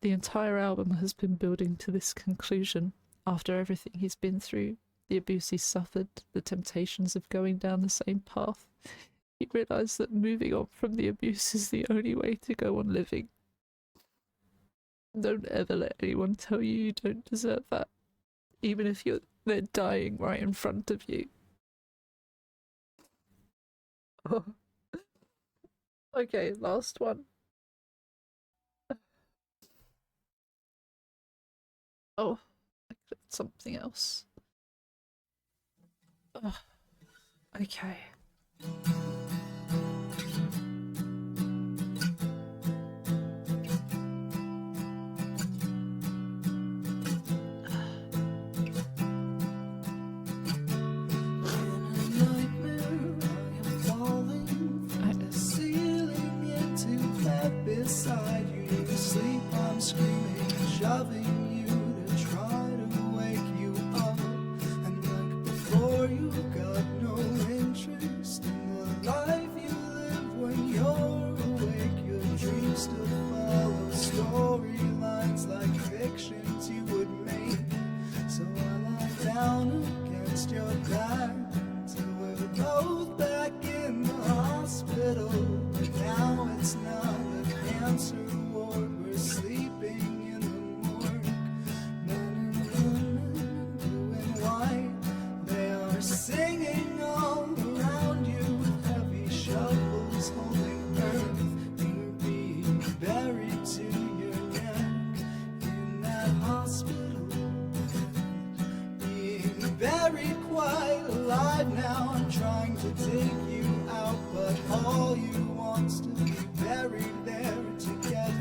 The entire album has been building to this conclusion. After everything he's been through, the abuse he's suffered, the temptations of going down the same path, he realised that moving on from the abuse is the only way to go on living. Don't ever let anyone tell you you don't deserve that, even if they're dying right in front of you. Oh. Okay, last one. Oh, I clicked something else. Oh, okay. Beside you, to sleep, I'm screaming, shoving you to try to wake you up. And like before, you got no interest in the life you live when you're awake. Your dreams still follow storylines like fictions you would make. So I lie down against your back until we're both back in the hospital. But now it's not cancer ward, we're sleeping in the morgue. Men and women, blue and white, they are singing all around you. Heavy shovels holding earth, you're being buried to your neck in that hospital. Being buried quite alive now. I'm trying to dig you out, but all you want's to be buried there together.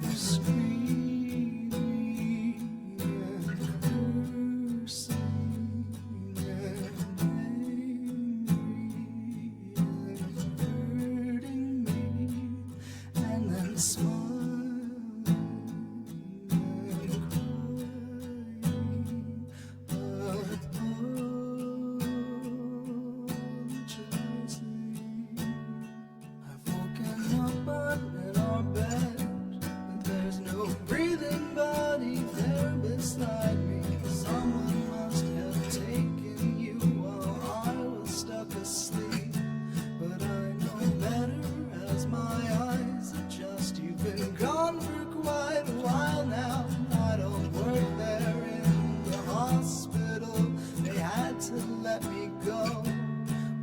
You scream and cursing and angry and hurting me, and then smiling There's no breathing body there beside me. Someone must have taken you while I was stuck asleep. But I know better as my eyes adjust. You've been gone for quite a while now. I don't work there in the hospital. They had to let me go.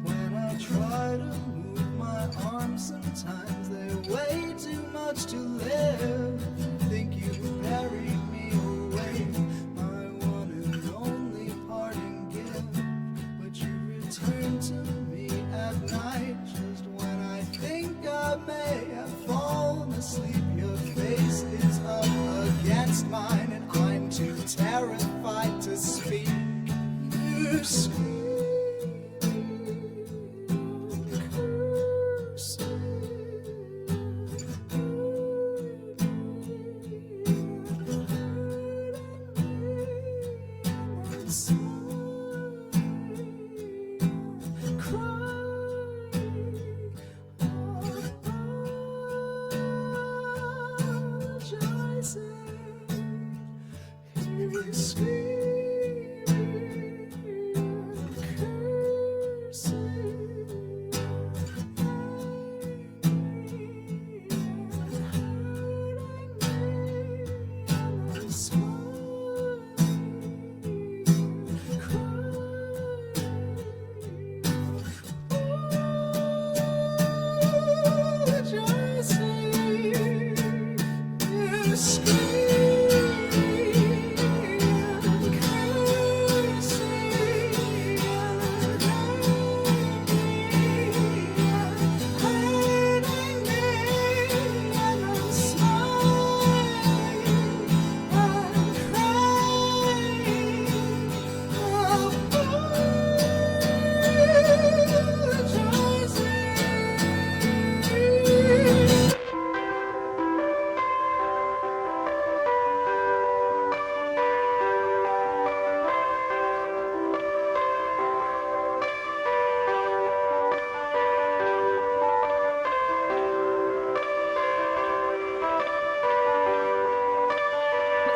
When I try to move my arms, sometimes they're way too much to live. Think you buried me away, my one and only parting gift. But you return to me at night, just when I think I may have fallen asleep. Your face is up against mine, and I'm too terrified to speak. You scream.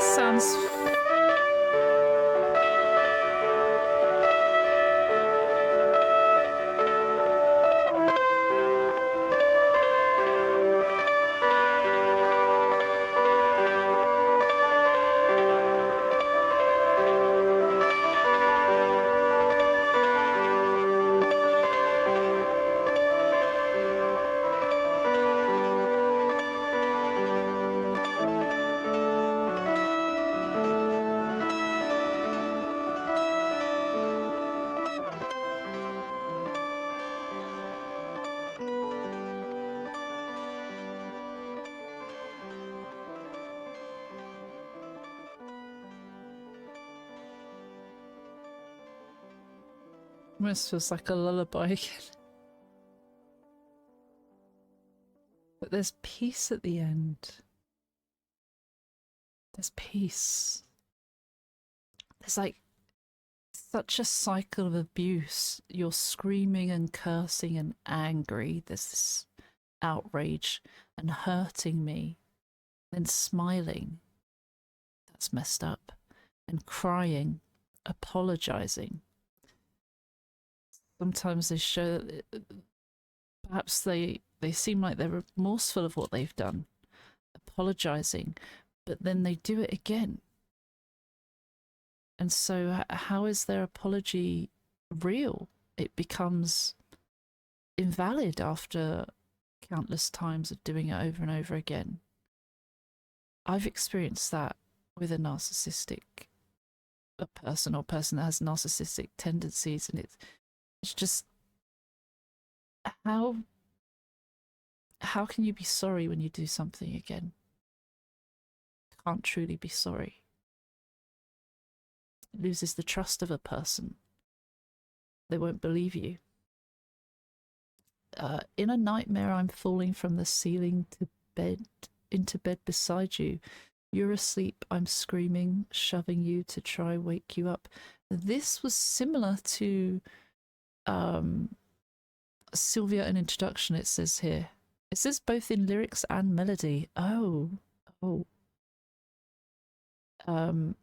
Sounds almost feels like a lullaby again. But there's peace at the end. There's peace. There's like such a cycle of abuse. You're screaming and cursing and angry. There's this outrage and hurting me. Then smiling. That's messed up. And crying. Apologizing. Sometimes they show that perhaps they seem like they're remorseful of what they've done, apologizing, but then they do it again. And so how is their apology real? It becomes invalid after countless times of doing it over and over again. I've experienced that with a narcissistic person or person that has narcissistic tendencies, and it's just how can you be sorry when you do something again? Can't truly be sorry. It loses the trust of a person. They won't believe you. In a nightmare, I'm falling from the ceiling to bed, into bed beside you. You're asleep, I'm screaming, shoving you to try wake you up. This was similar to Sylvia, an introduction, it says here. It says both in lyrics and melody. Oh. Um,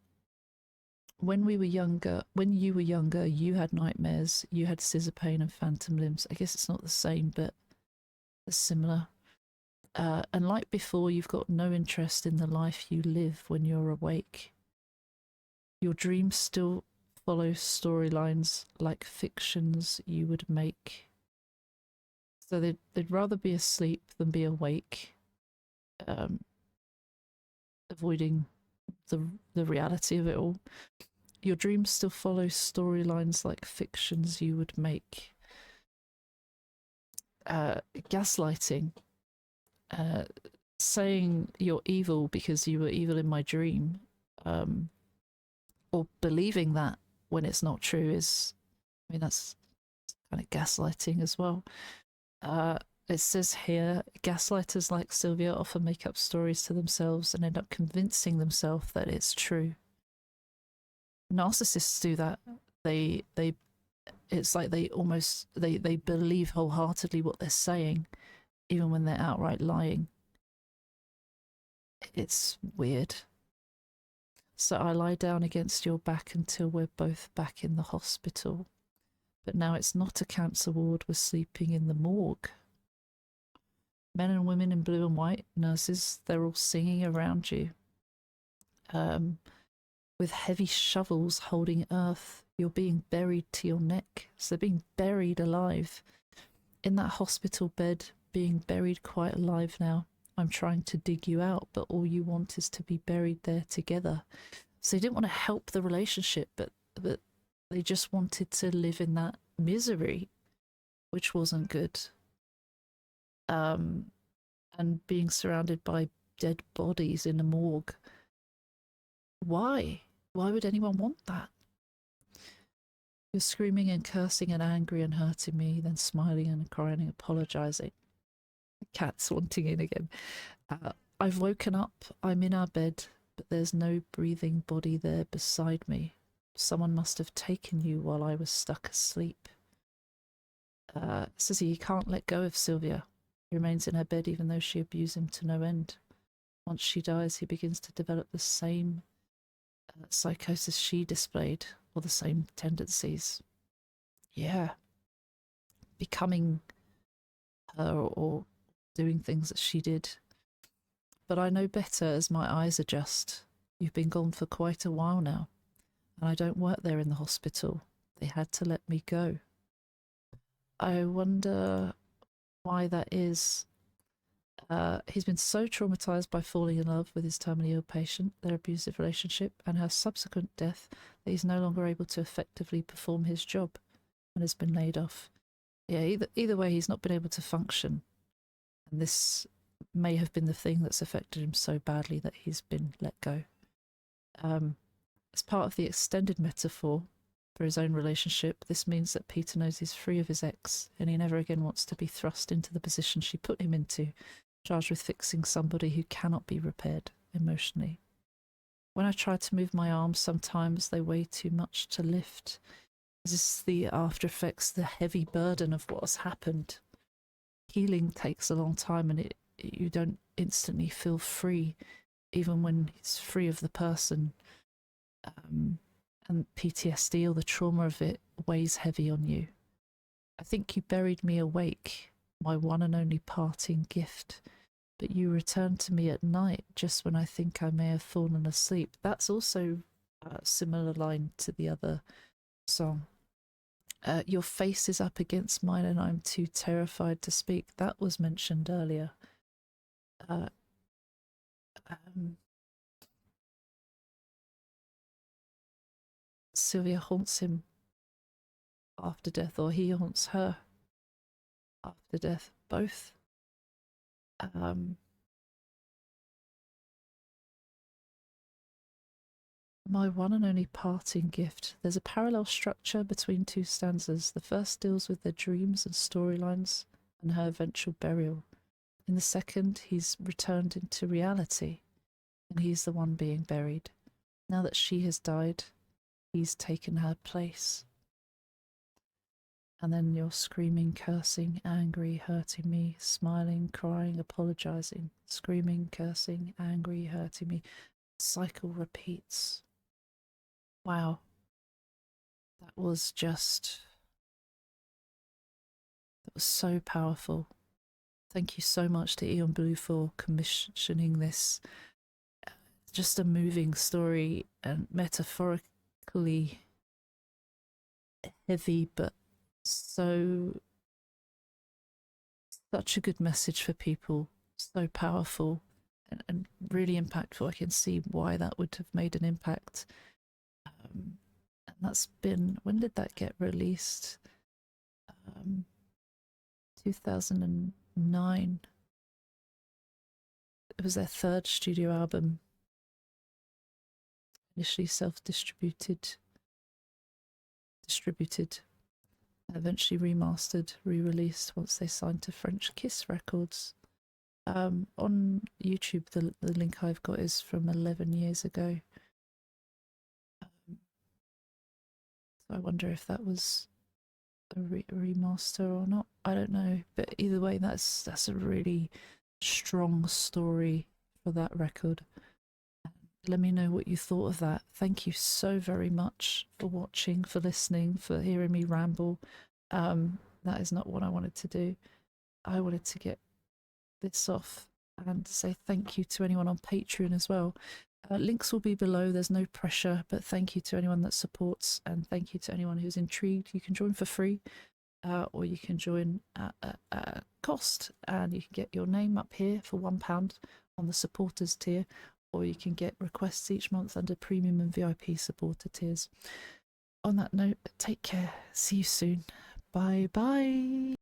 when we were younger, when you were younger, you had nightmares, you had scissor pain and phantom limbs. I guess it's not the same, but it's similar. And like before, you've got no interest in the life you live when you're awake. Your dreams still follow storylines like fictions you would make. So they'd rather be asleep than be awake, avoiding the reality of it all. Your dreams still follow storylines like fictions you would make. Gaslighting, saying you're evil because you were evil in my dream, or believing that when it's not true is, I mean, that's kind of gaslighting as well. It says here, gaslighters like Sylvia often make up stories to themselves and end up convincing themselves that it's true. Narcissists do that. They it's like they believe wholeheartedly what they're saying, even when they're outright lying. It's weird. So I lie down against your back until we're both back in the hospital. But now it's not a cancer ward, we're sleeping in the morgue. Men and women in blue and white, nurses, they're all singing around you. With heavy shovels holding earth, you're being buried to your neck. So they're being buried alive. In that hospital bed, being buried quite alive now. I'm trying to dig you out, but all you want is to be buried there together. So they didn't want to help the relationship, but they just wanted to live in that misery, which wasn't good. And being surrounded by dead bodies in a morgue. Why? Why would anyone want that? You're screaming and cursing and angry and hurting me, then smiling and crying and apologising. The cat's wanting in again. I've woken up, I'm in our bed, but there's no breathing body there beside me. Someone must have taken you while I was stuck asleep. Says he can't let go of Sylvia. He remains in her bed even though she abused him to no end. Once she dies, he begins to develop the same psychosis she displayed, or the same tendencies. Yeah. Becoming her or doing things that she did. But I know better as my eyes adjust. You've been gone for quite a while now, and I don't work there in the hospital. They had to let me go. I wonder why that is. He's been so traumatized by falling in love with his terminally ill patient, their abusive relationship, and her subsequent death that he's no longer able to effectively perform his job and has been laid off. Yeah, either way, he's not been able to function. And this may have been the thing that's affected him so badly that he's been let go. As part of the extended metaphor for his own relationship, this means that Peter knows he's free of his ex and he never again wants to be thrust into the position she put him into, charged with fixing somebody who cannot be repaired emotionally. When I try to move my arms, sometimes they weigh too much to lift. Is this the after effects, the heavy burden of what has happened? Healing takes a long time and you don't instantly feel free, even when it's free of the person. And PTSD or the trauma of it weighs heavy on you. I think you buried me awake, my one and only parting gift, but you returned to me at night just when I think I may have fallen asleep. That's also a similar line to the other song. Your face is up against mine and I'm too terrified to speak. That was mentioned earlier. Sylvia haunts him after death, or he haunts her after death. Both. My one and only parting gift. There's a parallel structure between two stanzas. The first deals with their dreams and storylines and her eventual burial. In the second, he's returned into reality and he's the one being buried. Now that she has died, he's taken her place. And then you're screaming, cursing, angry, hurting me, smiling, crying, apologising, screaming, cursing, angry, hurting me. Cycle repeats. Wow. That was so powerful. Thank you so much to Eon Blue for commissioning this. Just a moving story and metaphorically heavy, but such a good message for people. So powerful and really impactful. I can see why that would have made an impact. And that's been, when did that get released? 2009. It was their third studio album, initially self-distributed, eventually remastered, re-released once they signed to Frenchkiss Records. On YouTube, the link I've got is from 11 years ago. So I wonder if that was a remaster or not. I don't know, but either way, that's a really strong story for that record. Let me know what you thought of that. Thank you so very much for watching, for listening, for hearing me ramble. That is not what I wanted to do. I wanted to get this off and say thank you to anyone on Patreon as well. Links will be below. There's no pressure, but thank you to anyone that supports, and thank you to anyone who's intrigued. You can join for free, or you can join at a cost, and you can get your name up here for £1 on the supporters tier, or you can get requests each month under premium and VIP supporter tiers. On that note, take care. See you soon. Bye bye.